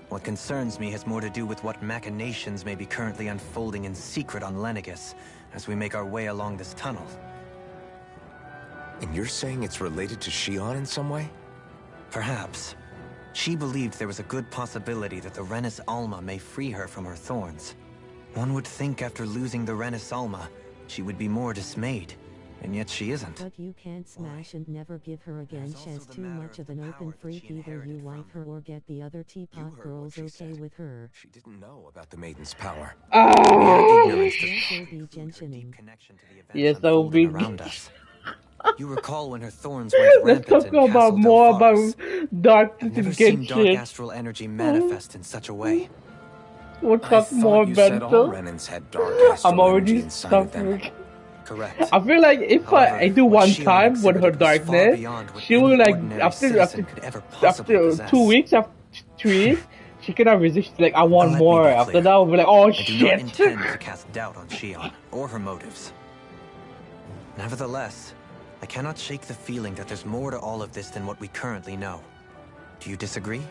what concerns me has more to do with what machinations may be currently unfolding in secret on Lenegis as we make our way along this tunnel. And you're saying it's related to Shion in some way? Perhaps. She believed there was a good possibility that the Renis Alma may free her from her thorns. One would think after losing the Renis Alma, she would be more dismayed, and yet she isn't. But you can't smash and never give her again. She's too much of an open freak. Either you wipe her or get the other teapot girls okay with her. She didn't know about the Maiden's power. Yes, she'll be gentianing. Yes, that will be. around us. You recall when her thorns went Let's rampant talk in about Castle more about Delpharis. darkness I've never and seen dark Genshin. astral energy manifest in such a way. We'll I talk more thought you said all mental. Renans had dark I'm astral energy already inside of them. suffering. Correct. I feel like if However, I do what one Shion time with her exhibited was far darkness, beyond what she will any like ordinary after citizen could ever possibly after possess. 2 weeks, after 3 weeks, she cannot resist. Like I want Now let me more. be After clear. that, I'll be like, oh I do not shit. intend to cast doubt on Shion or her motives. Nevertheless, I cannot shake the feeling that there's more to all of this than what we currently know. Do you disagree?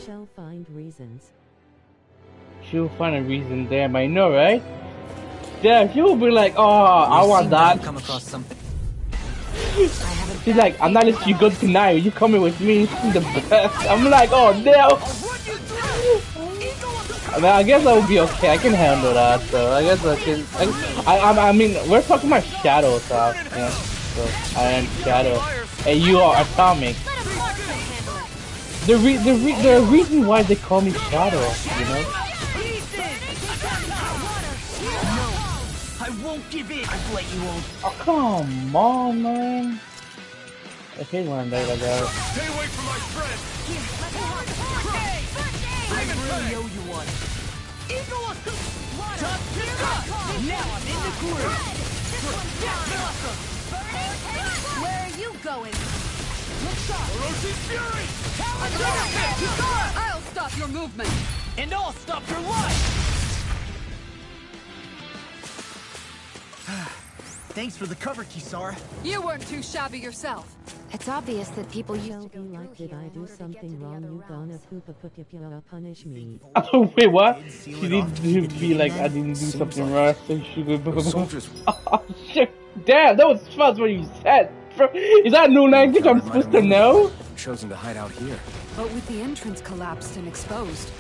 Shall find reasons. She'll find a reason. Damn, I know, right? Yeah, she will be like, oh, I We want seem to that. have come across something. She's like, I'm not letting you go tonight. You coming with me? The best. I'm like, oh damn. I mean, I guess I will be okay. I can handle that. So I guess I can. I mean, we're talking about Shadow stuff. Yeah. So I am Shadow, and you are Atomic. The reason why they call me Shadow, you know. I won't give in. I bet you won't. Oh come on, man. I hate when I'm like that. Stay away from my friend! I really owe you one. Now I'm in the groove. Where are you going? Oroshi's Fury! I'll stop your movement. And I'll stop your life. Thanks for the cover, Kisara. You weren't too shabby yourself. It's obvious that people use Shall be like, did I do something wrong? You gonna punish me. Oh, wait, what? She needs to be like, I didn't do something wrong, so she could. Soldiers. Oh shit! Damn, that was fast what you said. Bro, is that new language I'm supposed to know? Chosen to hide out here. But with the entrance collapsed and exposed,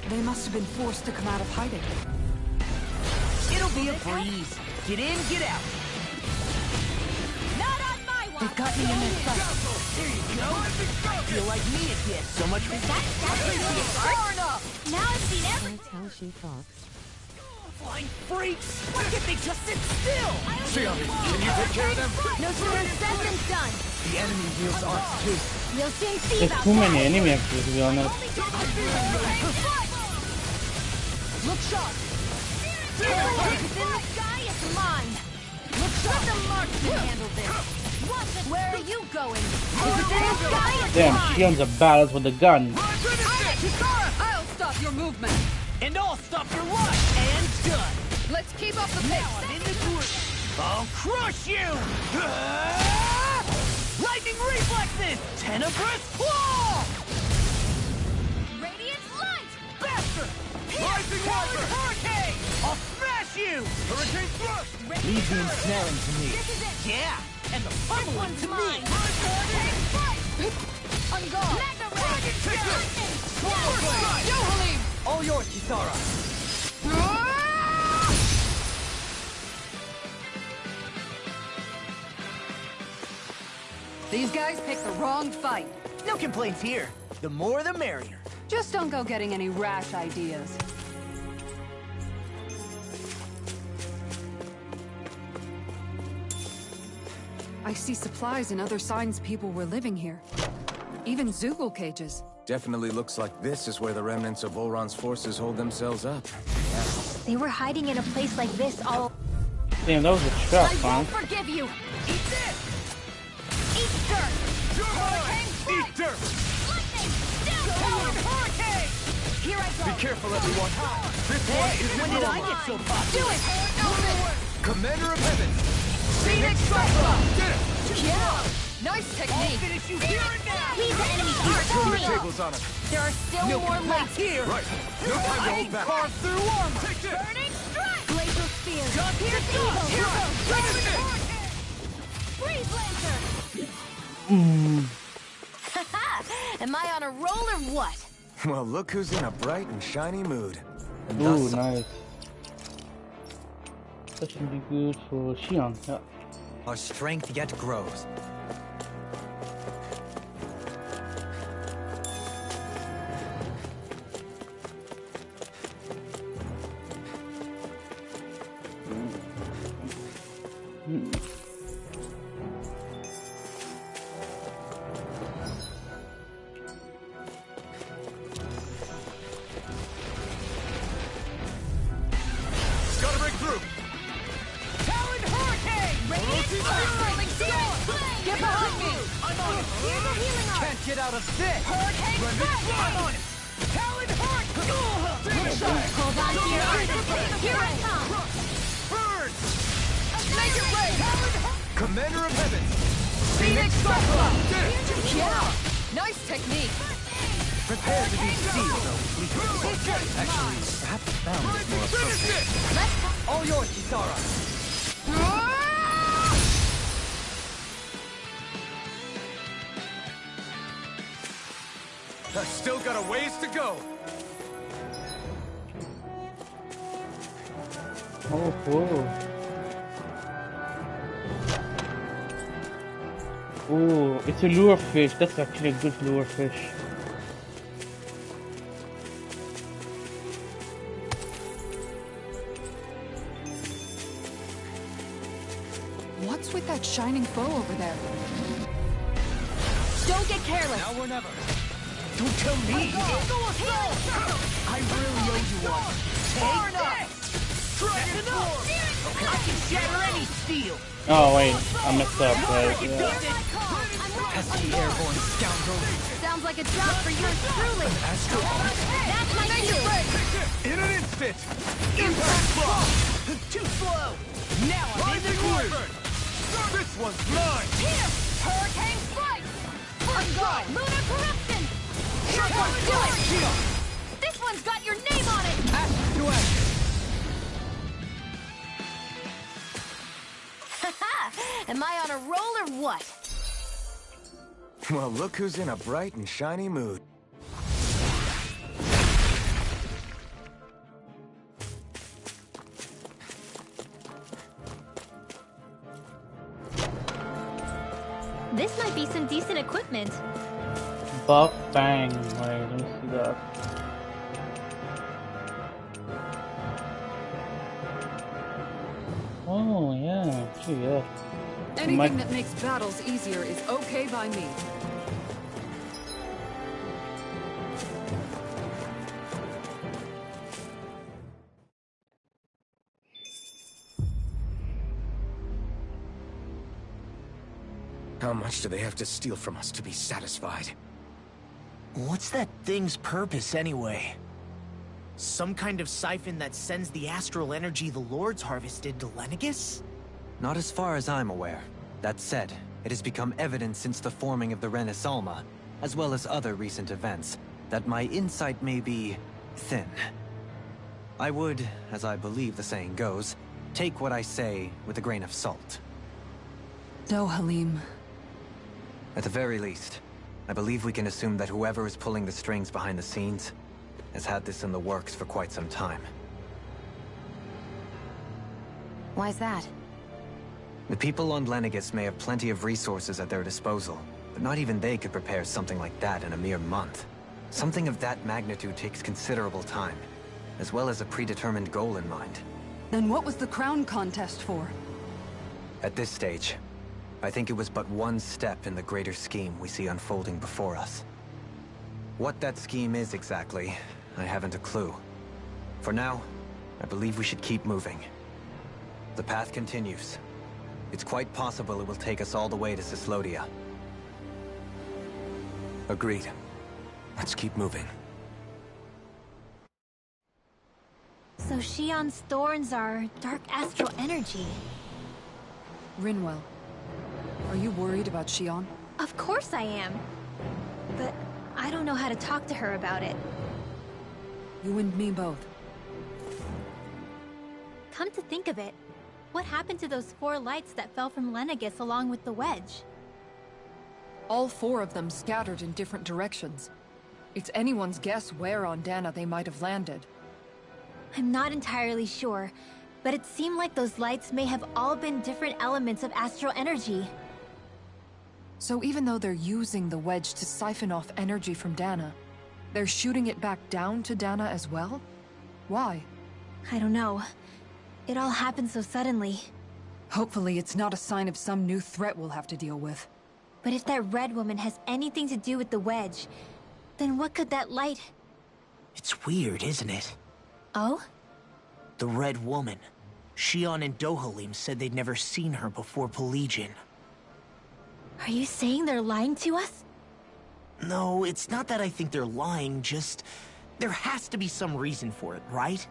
they must have been forced to come out of hiding. It'll be a breeze. Get in, get out. Not on my watch. They've got me in their sights. There you go. Feel like me again. So much for Far enough. Now I've seen everything. That's how she talks. flying freaks. Why can't they just sit still? Shion, can you take care of them? No sooner said than done. The enemy wields arcs too. We'll soon see There's about too that. many enemy actors, to be honest. Look sharp. If it's in the sky, it's mine. Look sharp. Let the marksman handle this. Where are you going? If it's in the sky, it's Damn, mine. Shion's a badass with a gun. I'll stop your movement. And I'll stop your life. And done. Let's keep up the Now pace. I'm in the groove. I'll crush you. Lightning reflexes. Tenebrous claw. Radiant light. Faster. Rising water. Hurricane. I'll smash you. Hurricane thrust. Leaves the ensnaring to me. This is it. Yeah. And the pummeling to me. On guard. Mega Ray. Yo-Halim! All yours, Kisara. These guys picked the wrong fight. No complaints here. The more the merrier. Just don't go getting any rash ideas. I see supplies and other signs people were living here. Even Zoogle cages. Definitely looks like this is where the remnants of Volron's forces hold themselves up. They were hiding in a place like this all. Damn, that was a trap, I man. won't forgive you. Eat this. Eat dirt. Hurricane Eat dirt! lightning. Down hurricane. Here I go. Be careful, everyone. This one is When did I get so popular? Do it. Commander of Heaven. Phoenix Cyclone! Get it! Yeah! Nice technique! Finish you here and now. These enemies are Turn the real. tables on him. There are still No more complaints left. here. Right. No time to I hold can back. carve through armor. Take this! Burning strike. Glacial spear. Just Pierce get evil. done. Here goes. Freeze lancer. Am I on a roll or what? Well, look who's in a bright and shiny mood. And Ooh, thus, nice. That should be good for Shion. Yeah. Our strength yet grows. out of this! Hurricane Strike! I'm on it! Talon Heart! Hold on to your arms! Here I come! Burn! Make it rain! Commander of Heavens! Phoenix Cyclops! Yeah! Nice technique! Prepare to be sealed, though. Actually, perhaps found is more appropriate. All yours, Kisara! I've still got a ways to go. Oh, cool. Oh, it's a lure fish. That's actually a good lure fish. What's with that shining foe over there? Don't get careless! Now or never. Don't tell me! I really owe you one. Far enough! Dragon form! I can shatter any steel! Oh wait, I messed up, right? Yeah. Pesky airborne scoundrel. Sounds like a job for yours truly! That's my cue! In an instant! Impact block! Too slow! Now I'm in the groove! This one's mine! Here! Hurricane Strike! Lunar Corruption! Do it! This one's got your name on it! Ash to ash. Am I on a roll or what? Well, look who's in a bright and shiny mood. This might be some decent equipment. Buff Bang. Wait, let me see that. Oh, yeah. Gee, yeah. Anything that makes battles easier is okay by me. How much do they have to steal from us to be satisfied? What's that thing's purpose, anyway? Some kind of siphon that sends the astral energy the Lords harvested to Lenegis? Not as far as I'm aware. That said, it has become evident since the forming of the Renaissance, as well as other recent events, that my insight may be thin. I would, as I believe the saying goes, take what I say with a grain of salt. Dohalim. At the very least, I believe we can assume that whoever is pulling the strings behind the scenes has had this in the works for quite some time. Why's that? The people on Lenegis may have plenty of resources at their disposal, but not even they could prepare something like that in a mere month. Something of that magnitude takes considerable time, as well as a predetermined goal in mind. Then what was the crown contest for? At this stage, I think it was but one step in the greater scheme we see unfolding before us. What that scheme is exactly, I haven't a clue. For now, I believe we should keep moving. The path continues. It's quite possible it will take us all the way to Cyslodia. Agreed. Let's keep moving. So Shion's thorns are dark astral energy. Rinwell, are you worried about Shion? Of course I am. But I don't know how to talk to her about it. You and me both. Come to think of it, what happened to those 4 lights that fell from Lenegis along with the wedge? All 4 of them scattered in different directions. It's anyone's guess where on Dana they might have landed. I'm not entirely sure, but it seemed like those lights may have all been different elements of astral energy. So even though they're using the wedge to siphon off energy from Dana, they're shooting it back down to Dana as well? Why? I don't know. It all happened so suddenly. Hopefully it's not a sign of some new threat we'll have to deal with. But if that red woman has anything to do with the wedge, then what could that light... It's weird, isn't it? Oh? The Red Woman. Shion and Dohalim said they'd never seen her before Pelegion. Are you saying they're lying to us? No, it's not that I think they're lying, just... there has to be some reason for it, right?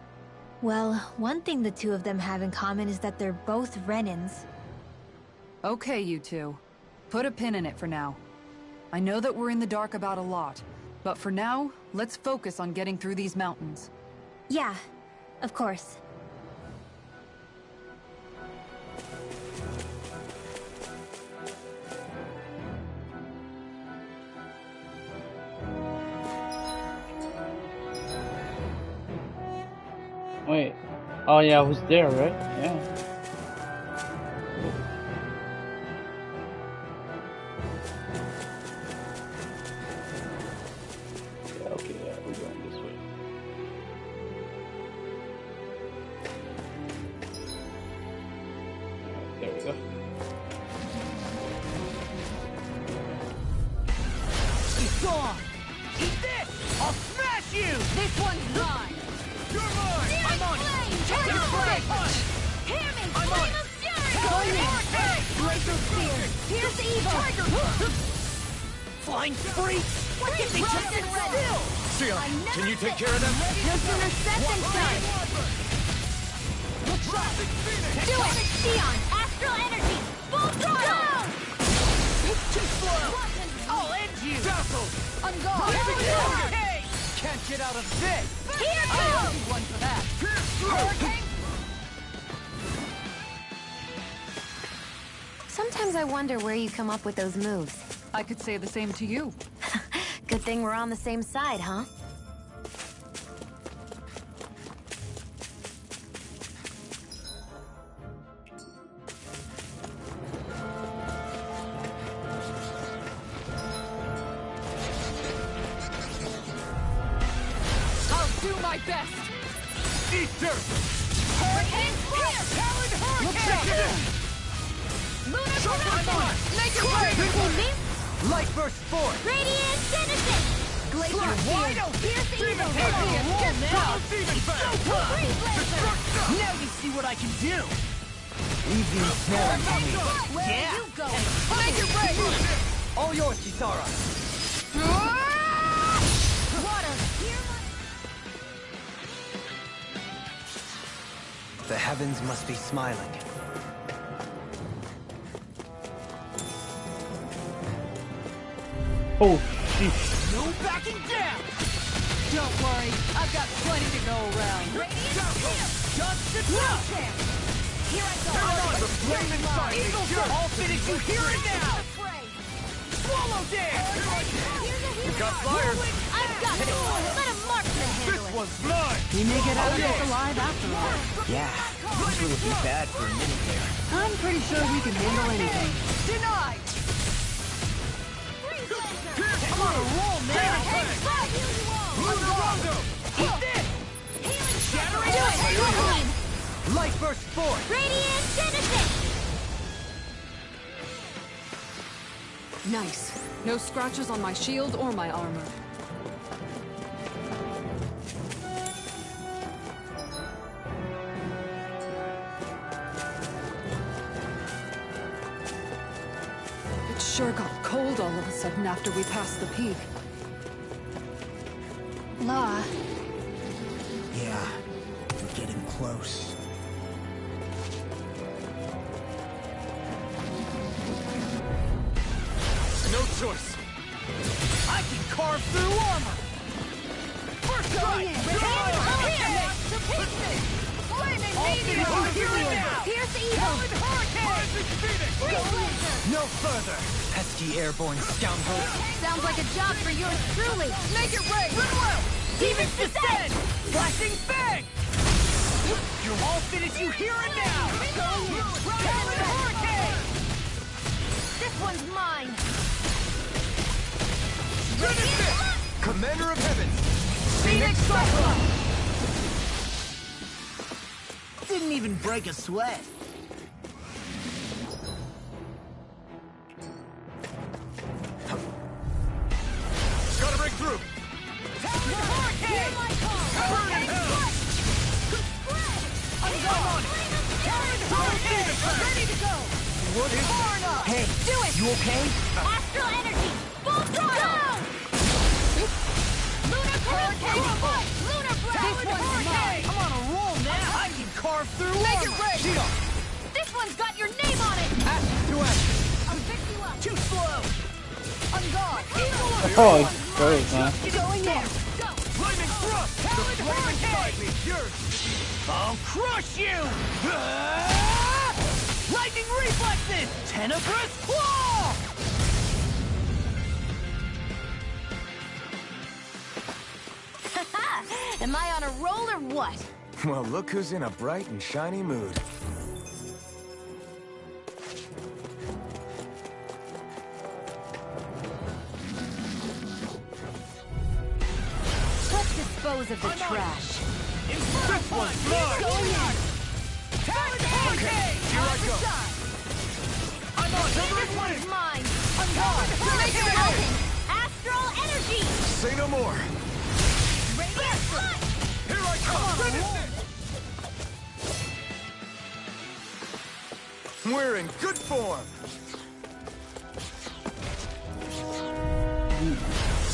Well, one thing the two of them have in common is that they're both Renans. Okay, you two. Put a pin in it for now. I know that we're in the dark about a lot, but for now, let's focus on getting through these mountains. Yeah, of course. Wait. Oh yeah, I was there, right? Yeah. Yeah, okay, yeah, we're going this way. Alright, there we go. It's gone! Eat this! I'll smash you! This one's mine! You're mine! I'm on it! Take your blade! Hammond! I'm on Flame it! of Fury! Laser Spear! Pierce Evil! Flying freaks! What did they just sit still? Sion, can you take care of them? No sooner said than done! Do it! Sion! Astral Energy! Full throttle! It's too slow! I'll end you! Dazzle! On guard! Hey! Can't get out of this! Here goes! One for that. Hurricane! Sometimes I wonder where you come up with those moves. I could say the same to you. Good thing we're on the same side, huh? I'll do my best! Eat dirt! Hurricane Spear! Talon Hurricane! Lunar I'm on! Make it work! Light Burst Force! Radiant Genesis! Glacier Wide Spear! open! Pierce Evil! Now you see what I can do! Leave the ensnaring to me. Where Yeah. are you going? Make it break! All yours, Kisara! Water! The heavens must be smiling. Oh, sheesh. No backing down! Don't worry, I've got plenty to go around. Just the top! Here I go! Come on, the flame inside me! I'll finish you here and now! Swallow dance! You got flyers. I've got it! Let a marksman handle This it! one's mine! We may get out of this alive after all. Yeah, usually would be bad for a minute there. I'm pretty sure we can handle anything. Denied! I'm on a roll, man! Lunar Rondo! Eat this! Light Burst Force! Radiant Genesis! Nice. No scratches on my shield or my armor. It sure got cold all of a sudden after we passed the peak. Law, Yeah, we're getting close. No choice! I can carve through armor! First strike! I'll finish you here and now! Pierce Evil! Talon Hurricane! No further! Pesky airborne scoundrel. Sounds like a job for yours truly! Make it rain! Goodwill! Demons descend! Flashing bang! I'll finish you here and now! Talon Hurricane! This one's mine! Commander of Heaven! Phoenix Cyclone! Didn't even break a sweat. Gotta break through! Talon Hurricane! Burn in hell! I'm on it! Talon Hurricane! Ready to go! What is Far enough! Hey, Do it! you okay? Astral Energy! Full throttle! I'm on a roll now! I can carve through Make it rain! Shield! This one's got your name on it! Action to action! I'll pick you up! Too slow! On guard! Oh, it's great, man. Going there! Go! Lightning thrust! The flame inside me is yours! I'll crush you! Lightning reflexes! Tenebrous claw! Am I on a roll or what? Well, look who's in a bright and shiny mood. Let's dispose of the trash. This one's mine! Okay, here I go! I'm on This one's mine! On guard! Make it happen! Astral energy! Say no more. Radiant touch! Here I come! We're in good form.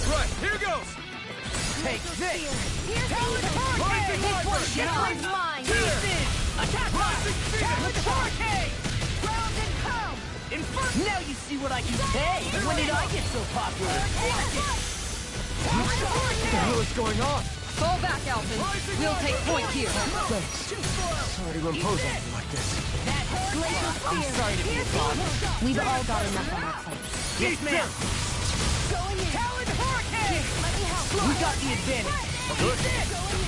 Right, here goes! Take this! Talon Rising This Wyvern! one's mine! Here! Attack! Rising Talon Hurricane! Ground and pound! Inferno! Now you see what I can say! When did I get so popular? What the hell is going on? Fall back, Alphen. We'll take point here. Sorry to impose on you like this. I'm sorry to be a bother. We've all got enough on our plates. Yes, ma'am! Going in! Talon Hurricane! Let me help! We got the advantage! Good.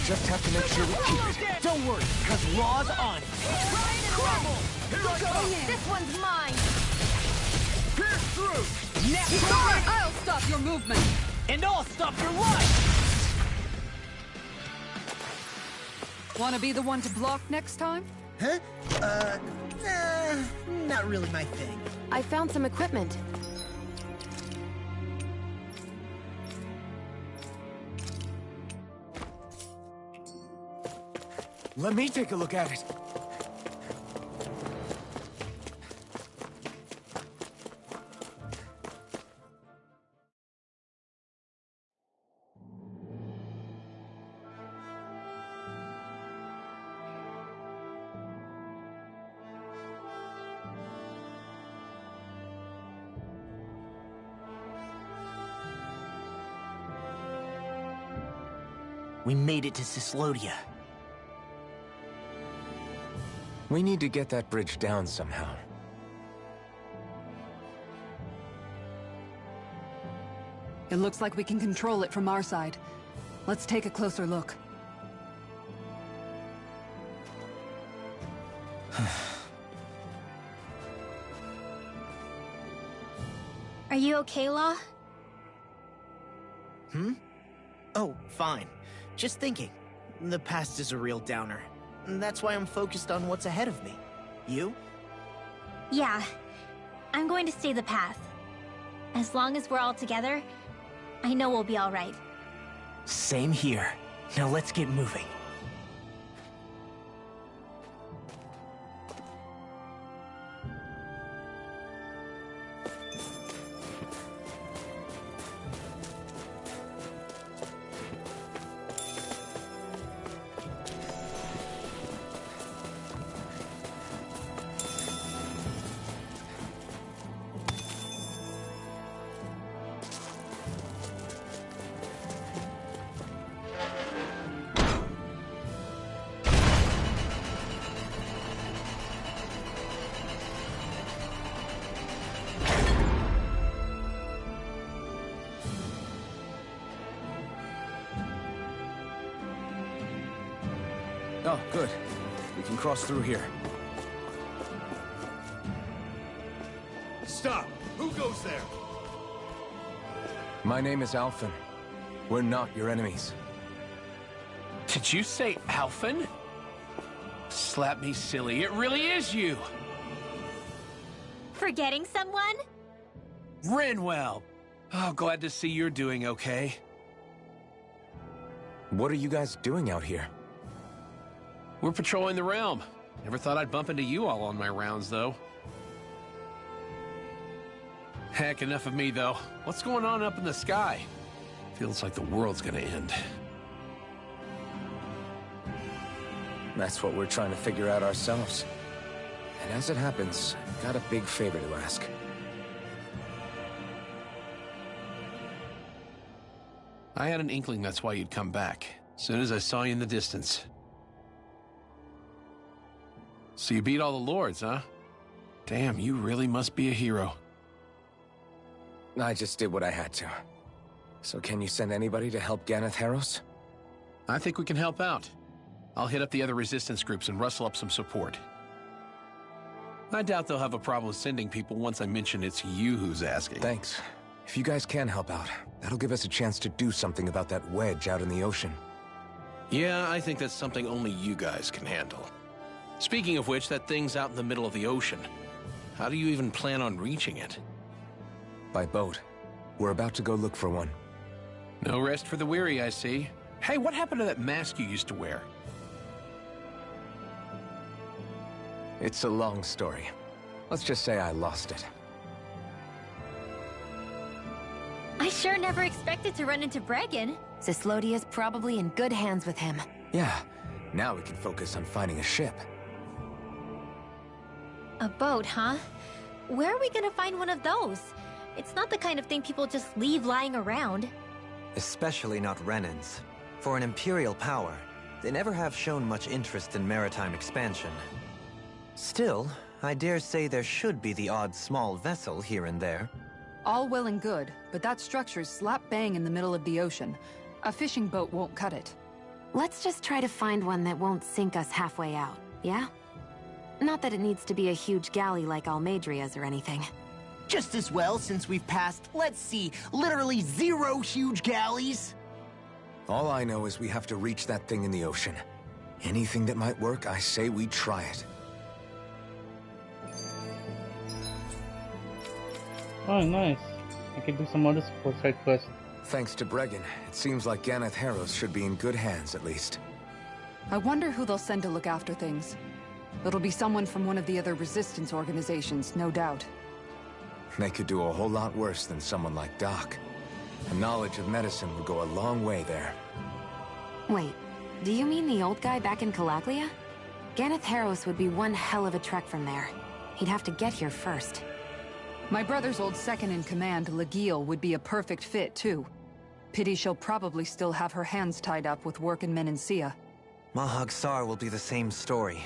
Just have to make sure we keep it. Don't worry, because Law's on it. Crumble! Here I go! This one's mine! Pierce through! Next I'll stop your movement. and I'll stop your life! Want to be the one to block next time? Huh? Not really my thing. I found some equipment. Let me take a look at it. We made it to Cyslodia. We need to get that bridge down somehow. It looks like we can control it from our side. Let's take a closer look. Are you okay, Law? Oh, fine. Just thinking. The past is a real downer. That's why I'm focused on what's ahead of me. You? Yeah. I'm going to stay the path. As long as we're all together, I know we'll be all right. Same here. Now let's get moving. Oh, good. We can cross through here. Stop! Who goes there? My name is Alphen. We're not your enemies. Did you say Alphen? Slap me silly, it really is you! Forgetting someone? Rinwell! Oh, glad to see you're doing okay. What are you guys doing out here? We're patrolling the realm. Never thought I'd bump into you all on my rounds, though. Heck, enough of me, though. What's going on up in the sky? Feels like the world's gonna end. That's what we're trying to figure out ourselves. And as it happens, I've got a big favor to ask. I had an inkling that's why you'd come back. As soon as I saw you in the distance. So you beat all the lords, huh? Damn, you really must be a hero. I just did what I had to. So can you send anybody to help Ganeth Harros? I think we can help out. I'll hit up the other resistance groups and rustle up some support. I doubt they'll have a problem sending people once I mention it's you who's asking. Thanks. If you guys can help out, that'll give us a chance to do something about that wedge out in the ocean. Yeah, I think that's something only you guys can handle. Speaking of which, that thing's out in the middle of the ocean. How do you even plan on reaching it? By boat. We're about to go look for one. No rest for the weary, I see. Hey, what happened to that mask you used to wear? It's a long story. Let's just say I lost it. I sure never expected to run into Bregan. Cyslodia's probably in good hands with him. Yeah, now we can focus on finding a ship. A boat, huh? Where are we gonna find one of those? It's not the kind of thing people just leave lying around. Especially not Renans. For an Imperial power, they never have shown much interest in maritime expansion. Still, I dare say there should be the odd small vessel here and there. All well and good, but that structure's slap bang in the middle of the ocean. A fishing boat won't cut it. Let's just try to find one that won't sink us halfway out, yeah? Not that it needs to be a huge galley like Almeidria's or anything. Just as well, since we've passed, let's see, literally 0 huge galleys. All I know is we have to reach that thing in the ocean. Anything that might work, I say we try it. Oh, nice. I can do some other support side quests. Thanks to Bregan, it seems like Ganeth Harros should be in good hands, at least. I wonder who they'll send to look after things. It'll be someone from one of the other resistance organizations, no doubt. They could do a whole lot worse than someone like Doc. A knowledge of medicine would go a long way there. Wait, do you mean the old guy back in Calaglia? Ganeth Harros would be one hell of a trek from there. He'd have to get here first. My brother's old second-in-command, Lagiel, would be a perfect fit, too. Pity she'll probably still have her hands tied up with work in Menancia. Mahag Saar will be the same story.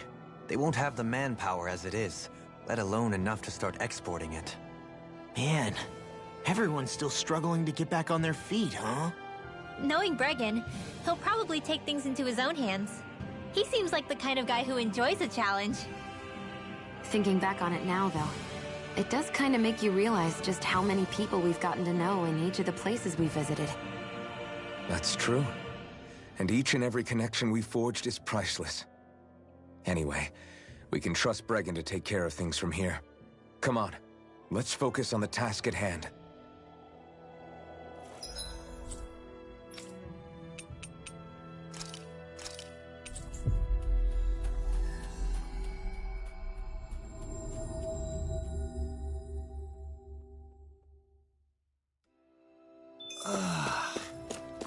They won't have the manpower as it is, let alone enough to start exporting it. Man, everyone's still struggling to get back on their feet, huh? Knowing Bregan, he'll probably take things into his own hands. He seems like the kind of guy who enjoys a challenge. Thinking back on it now, though, it does kind of make you realize just how many people we've gotten to know in each of the places we visited. That's true. And each and every connection we forged is priceless. Anyway, we can trust Bregan to take care of things from here. Come on, let's focus on the task at hand.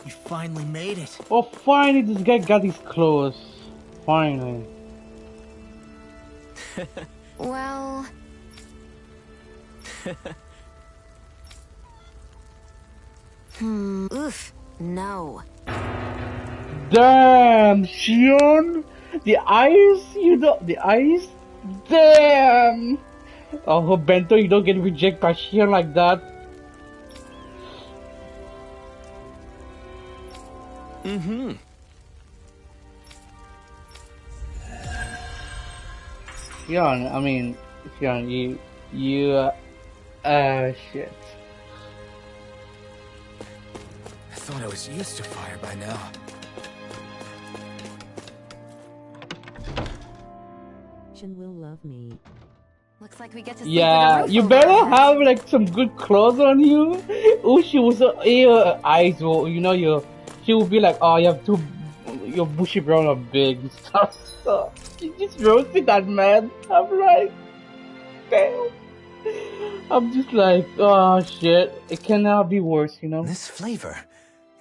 We finally made it. Oh, finally, this guy got his clothes. Finally. Well... Oof. No. Damn, Shion! The eyes, you know, the eyes? Damn! Oh, Bento, you don't get rejected by Shion like that. Mm-hmm. Shion, I mean, Shion, shit. I thought I was used to fire by now. Will love me. Looks like we get to sleep Yeah, with a you roof better over our heads. have like some good clothes on you. Oh, she was her eyes will, you know, she will be like, oh, you have your bushy brown are big and stuff. So, she just roasted that man. I'm like, damn. I'm just like, oh shit, it cannot be worse, you know. This flavor,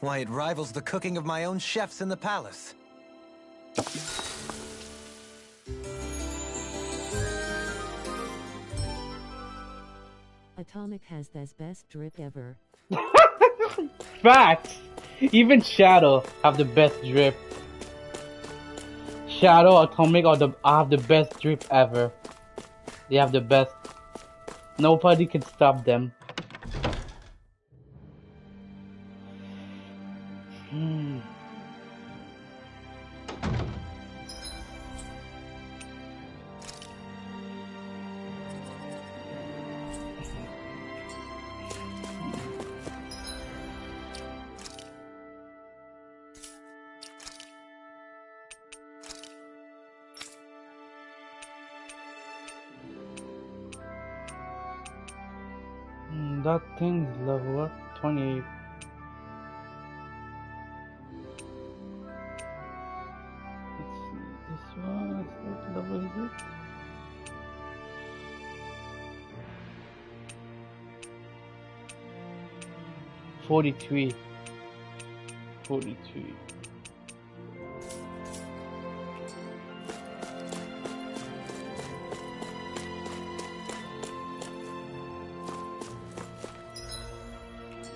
Why, it rivals the cooking of my own chefs in the palace. Atomic has the best drip ever. Facts! Even Shadow have the best drip. Shadow, Atomic have the best drip ever. They have the best. Nobody can stop them. That thing's level what? 28. This one, what level is it? $43.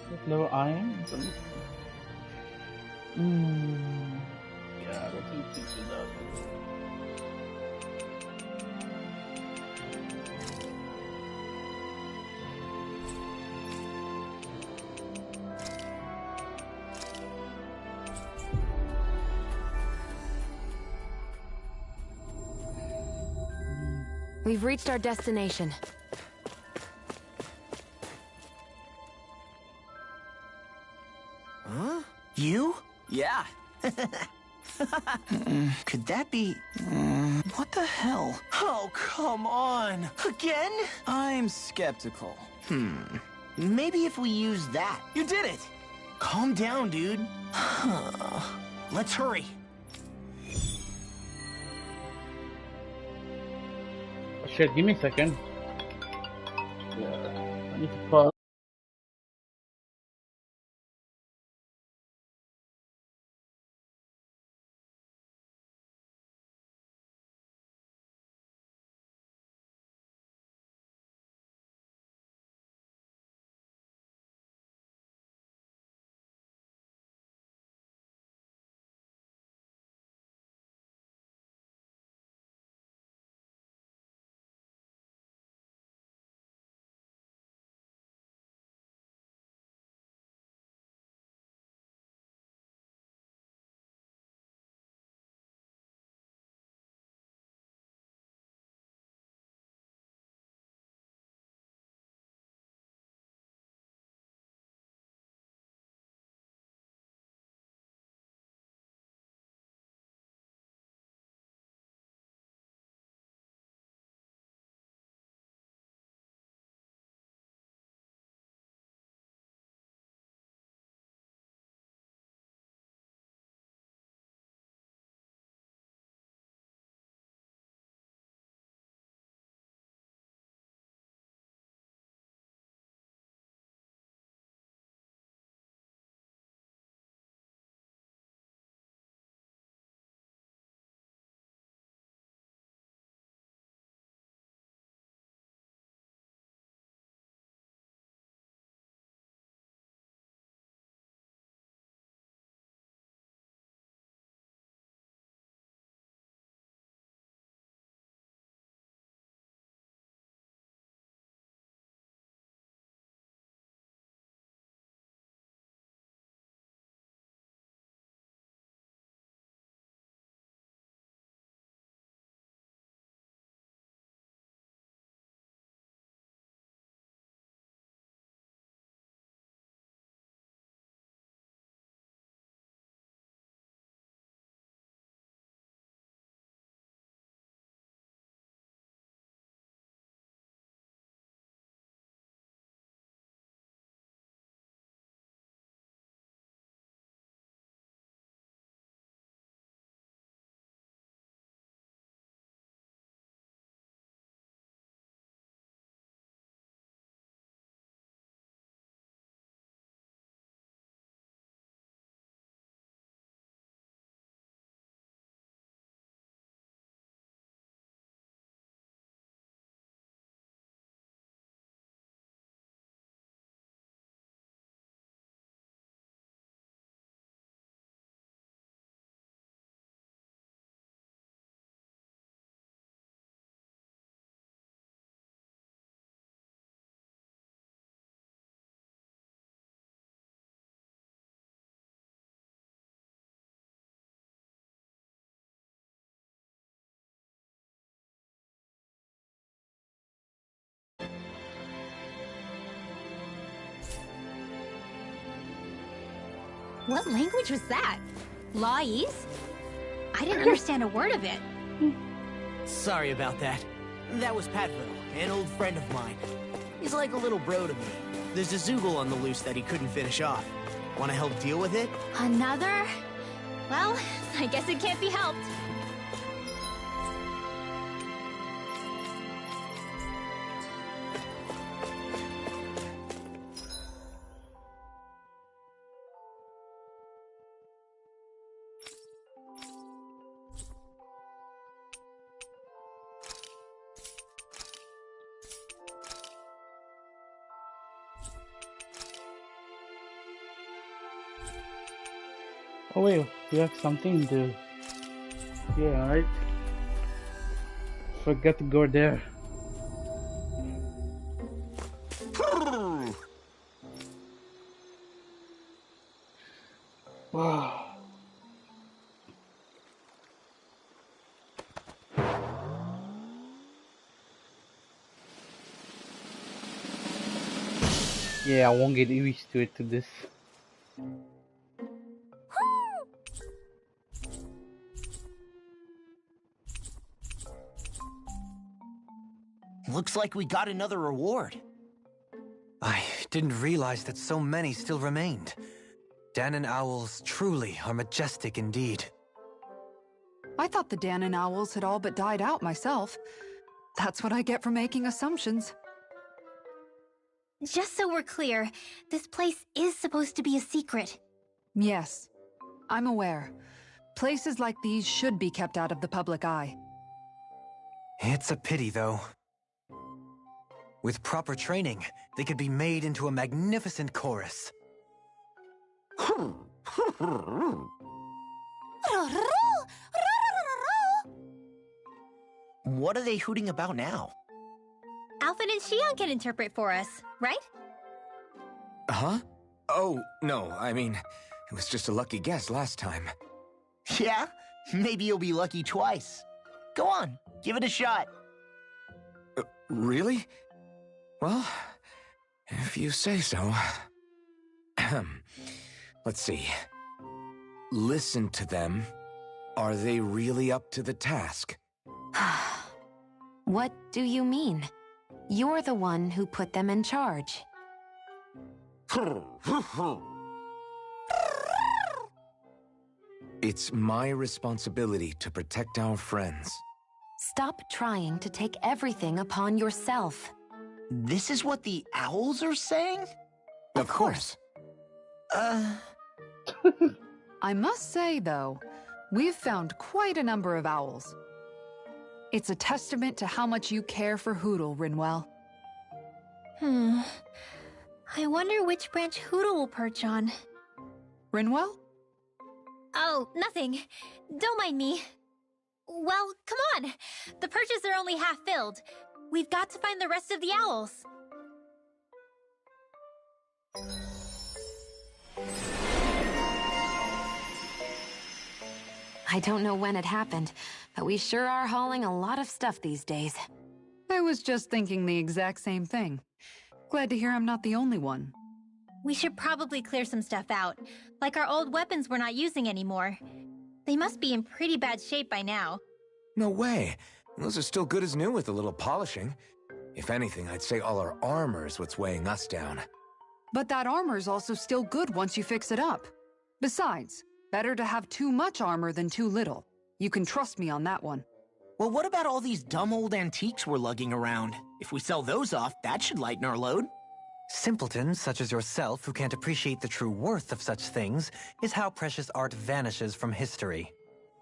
What level I am? Yeah, I don't think it's that. We've reached our destination. Huh? You? Yeah. Could that be... what the hell? Oh, come on. Again? I'm skeptical. Maybe if we use that. You did it! Calm down, dude. Let's hurry. Shit, give me a second. Yeah, I need to pause. What language was that? Lawese? I didn't understand a word of it. Sorry about that. That was Patville, an old friend of mine. He's like a little bro to me. There's a Zoogle on the loose that he couldn't finish off. Want to help deal with it? Another? Well, I guess it can't be helped. Oh wait, you have something to... Yeah, right? Forgot to go there. Wow. Yeah, I won't get used to it to this. Looks like we got another reward. I didn't realize that so many still remained. Danon Owls truly are majestic indeed. I thought the Danon Owls had all but died out myself. That's what I get for making assumptions. Just so we're clear, this place is supposed to be a secret. Yes, I'm aware. Places like these should be kept out of the public eye. It's a pity, though. With proper training, they could be made into a magnificent chorus. What are they hooting about now? Alphen and Xion can interpret for us, right? Huh? Oh, no, I mean, it was just a lucky guess last time. Yeah? Maybe you'll be lucky twice. Go on, give it a shot. Really? Well, if you say so. Let's see. Listen to them. Are they really up to the task? What do you mean? You're the one who put them in charge. It's my responsibility to protect our friends. Stop trying to take everything upon yourself. This is what the owls are saying? Of course. I must say, though, we've found quite a number of owls. It's a testament to how much you care for Hootle, Rinwell. I wonder which branch Hootle will perch on. Rinwell? Oh, nothing. Don't mind me. Well, come on. The perches are only half filled. We've got to find the rest of the owls. I don't know when it happened, but we sure are hauling a lot of stuff these days. I was just thinking the exact same thing. Glad to hear I'm not the only one. We should probably clear some stuff out, like our old weapons we're not using anymore. They must be in pretty bad shape by now. No way. Those are still good as new with a little polishing. If anything, I'd say all our armor is what's weighing us down. But that armor's also still good once you fix it up. Besides, better to have too much armor than too little. You can trust me on that one. Well, what about all these dumb old antiques we're lugging around? If we sell those off, that should lighten our load. Simpletons such as yourself who can't appreciate the true worth of such things is how precious art vanishes from history.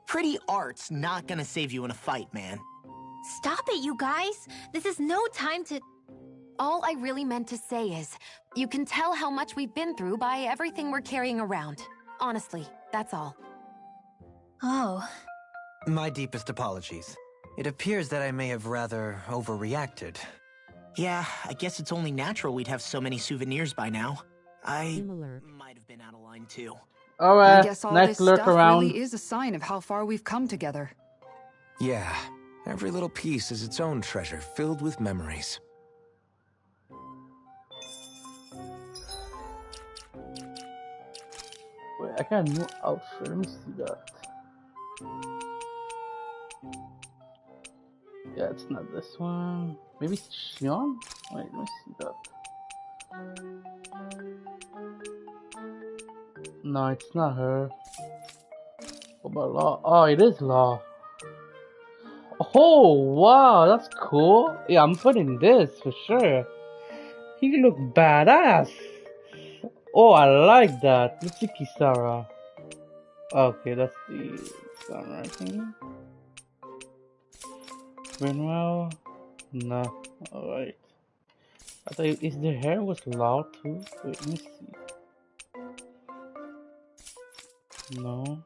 Pretty art's not gonna save you in a fight, man. Stop it, you guys! This is no time to... All I really meant to say is, you can tell how much we've been through by everything we're carrying around. Honestly, that's all. Oh. My deepest apologies. It appears that I may have rather overreacted. Yeah, I guess it's only natural we'd have so many souvenirs by now. I might have been out of line too. Alright, I guess all nice this lurk stuff around. really is a sign of how far we've come together. Yeah, every little piece is its own treasure filled with memories. Wait. I got a new outfit. Let me see that. Yeah, it's not this one. Maybe it's Shion? Wait, let me see that. No, it's not her. What about Law? Oh, it is Law. Oh, wow, that's cool. Yeah, I'm putting this for sure. He look badass. Oh, I like that. Let's see Kisara. Okay, that's the samurai thing. Renwell? No. Alright. I thought is the hair was Law too? Wait, let me see. No.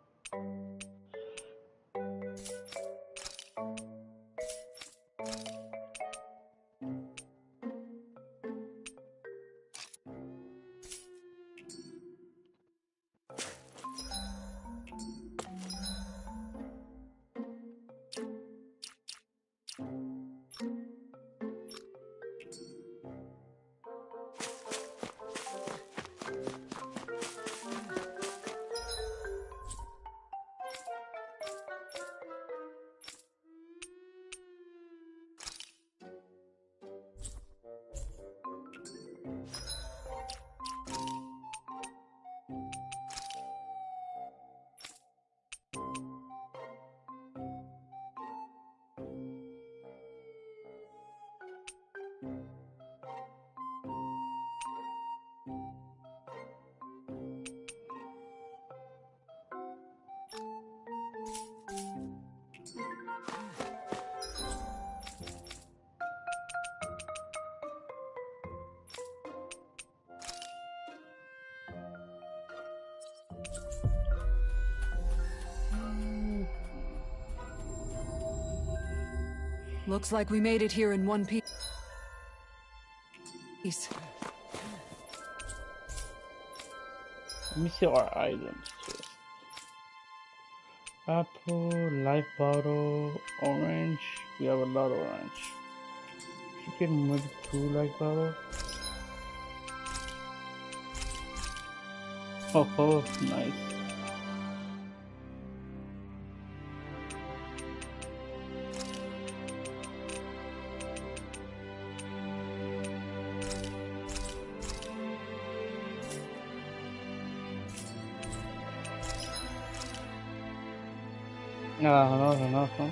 Looks like we made it here in one piece. Let me see our items too. Apple, life bottle, orange. We have a lot of orange. Chicken, maybe 2 life bottles. Oh, nice. No, enough, huh? Okay.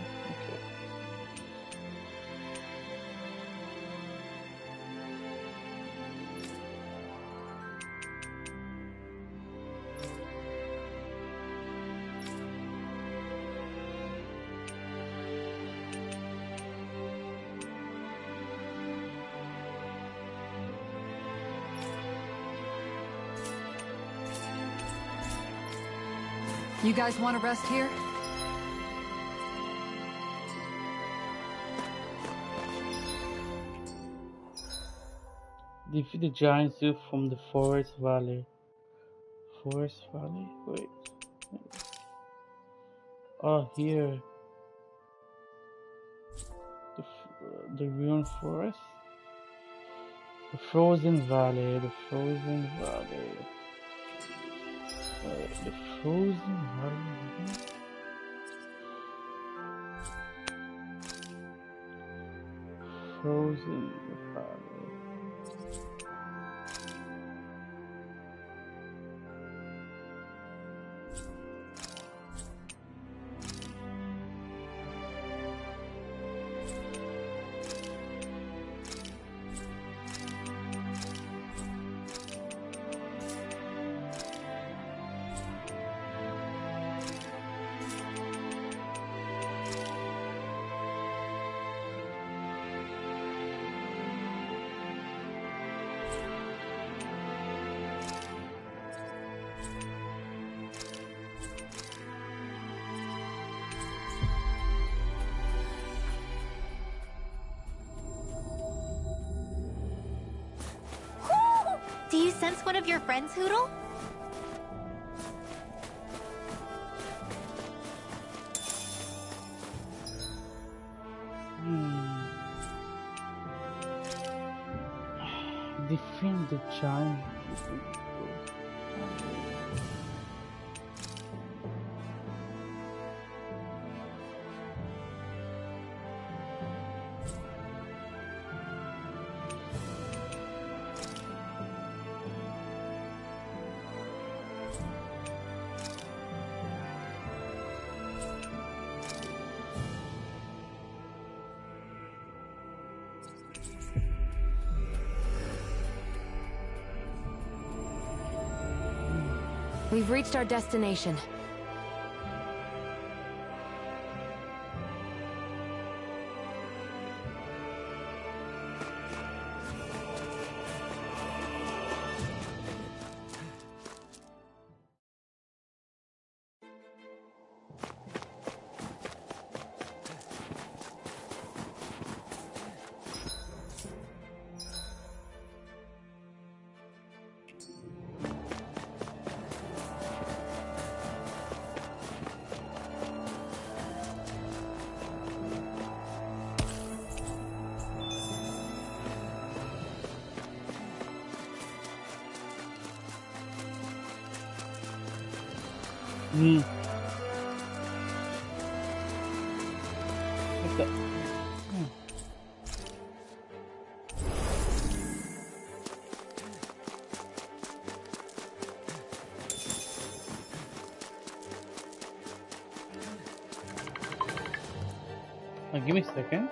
You guys want to rest here? Defeat the giant zoo from the Forest Valley. Forest Valley? Wait. Oh, here. The ruined forest? The Frozen Valley. The Frozen Valley. The Frozen Valley? Frozen Valley. Do you sense one of your friends, Hootle? Defend the giant. We've reached our destination. Hmm. What's that? Hmm. Give me a second.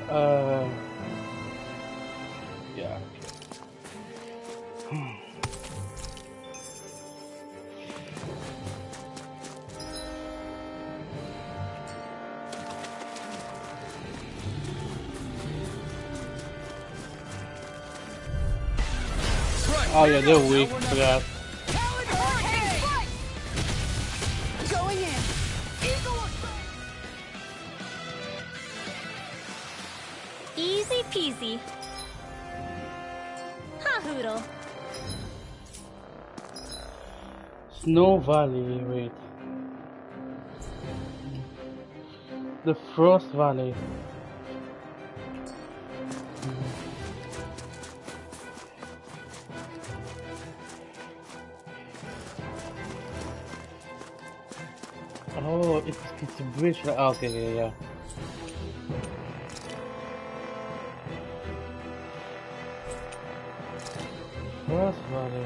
Yeah. Oh yeah, they're weak for that. Going in. Easy peasy. Ha Hoodle. Snow Valley, wait. The Frost Valley. Oh, it's a bridge. Oh, okay, yeah. Frost Valley.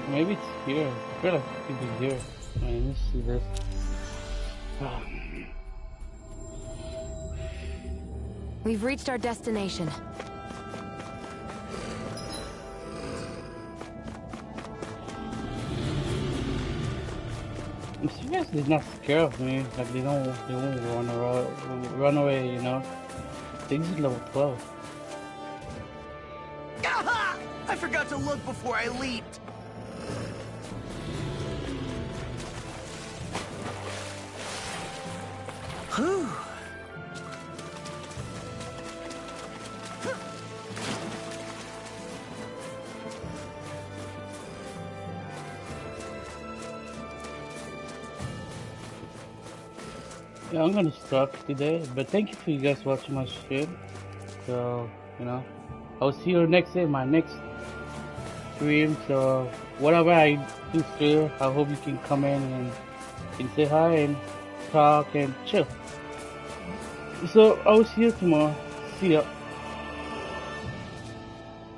Maybe it's here. I feel like it could be here. Wait, let me see this. We've reached our destination. You guys did not scare of me. Like they won't run away, you know. This is level 12. Aha! I forgot to look before I leaped. Whew. Yeah, I'm gonna stop today, but thank you for you guys watching my stream. So, you know, I'll see you next day, my next stream. So, whatever I do here, I hope you can come in and say hi and talk and chill. So, I'll see you tomorrow. See ya.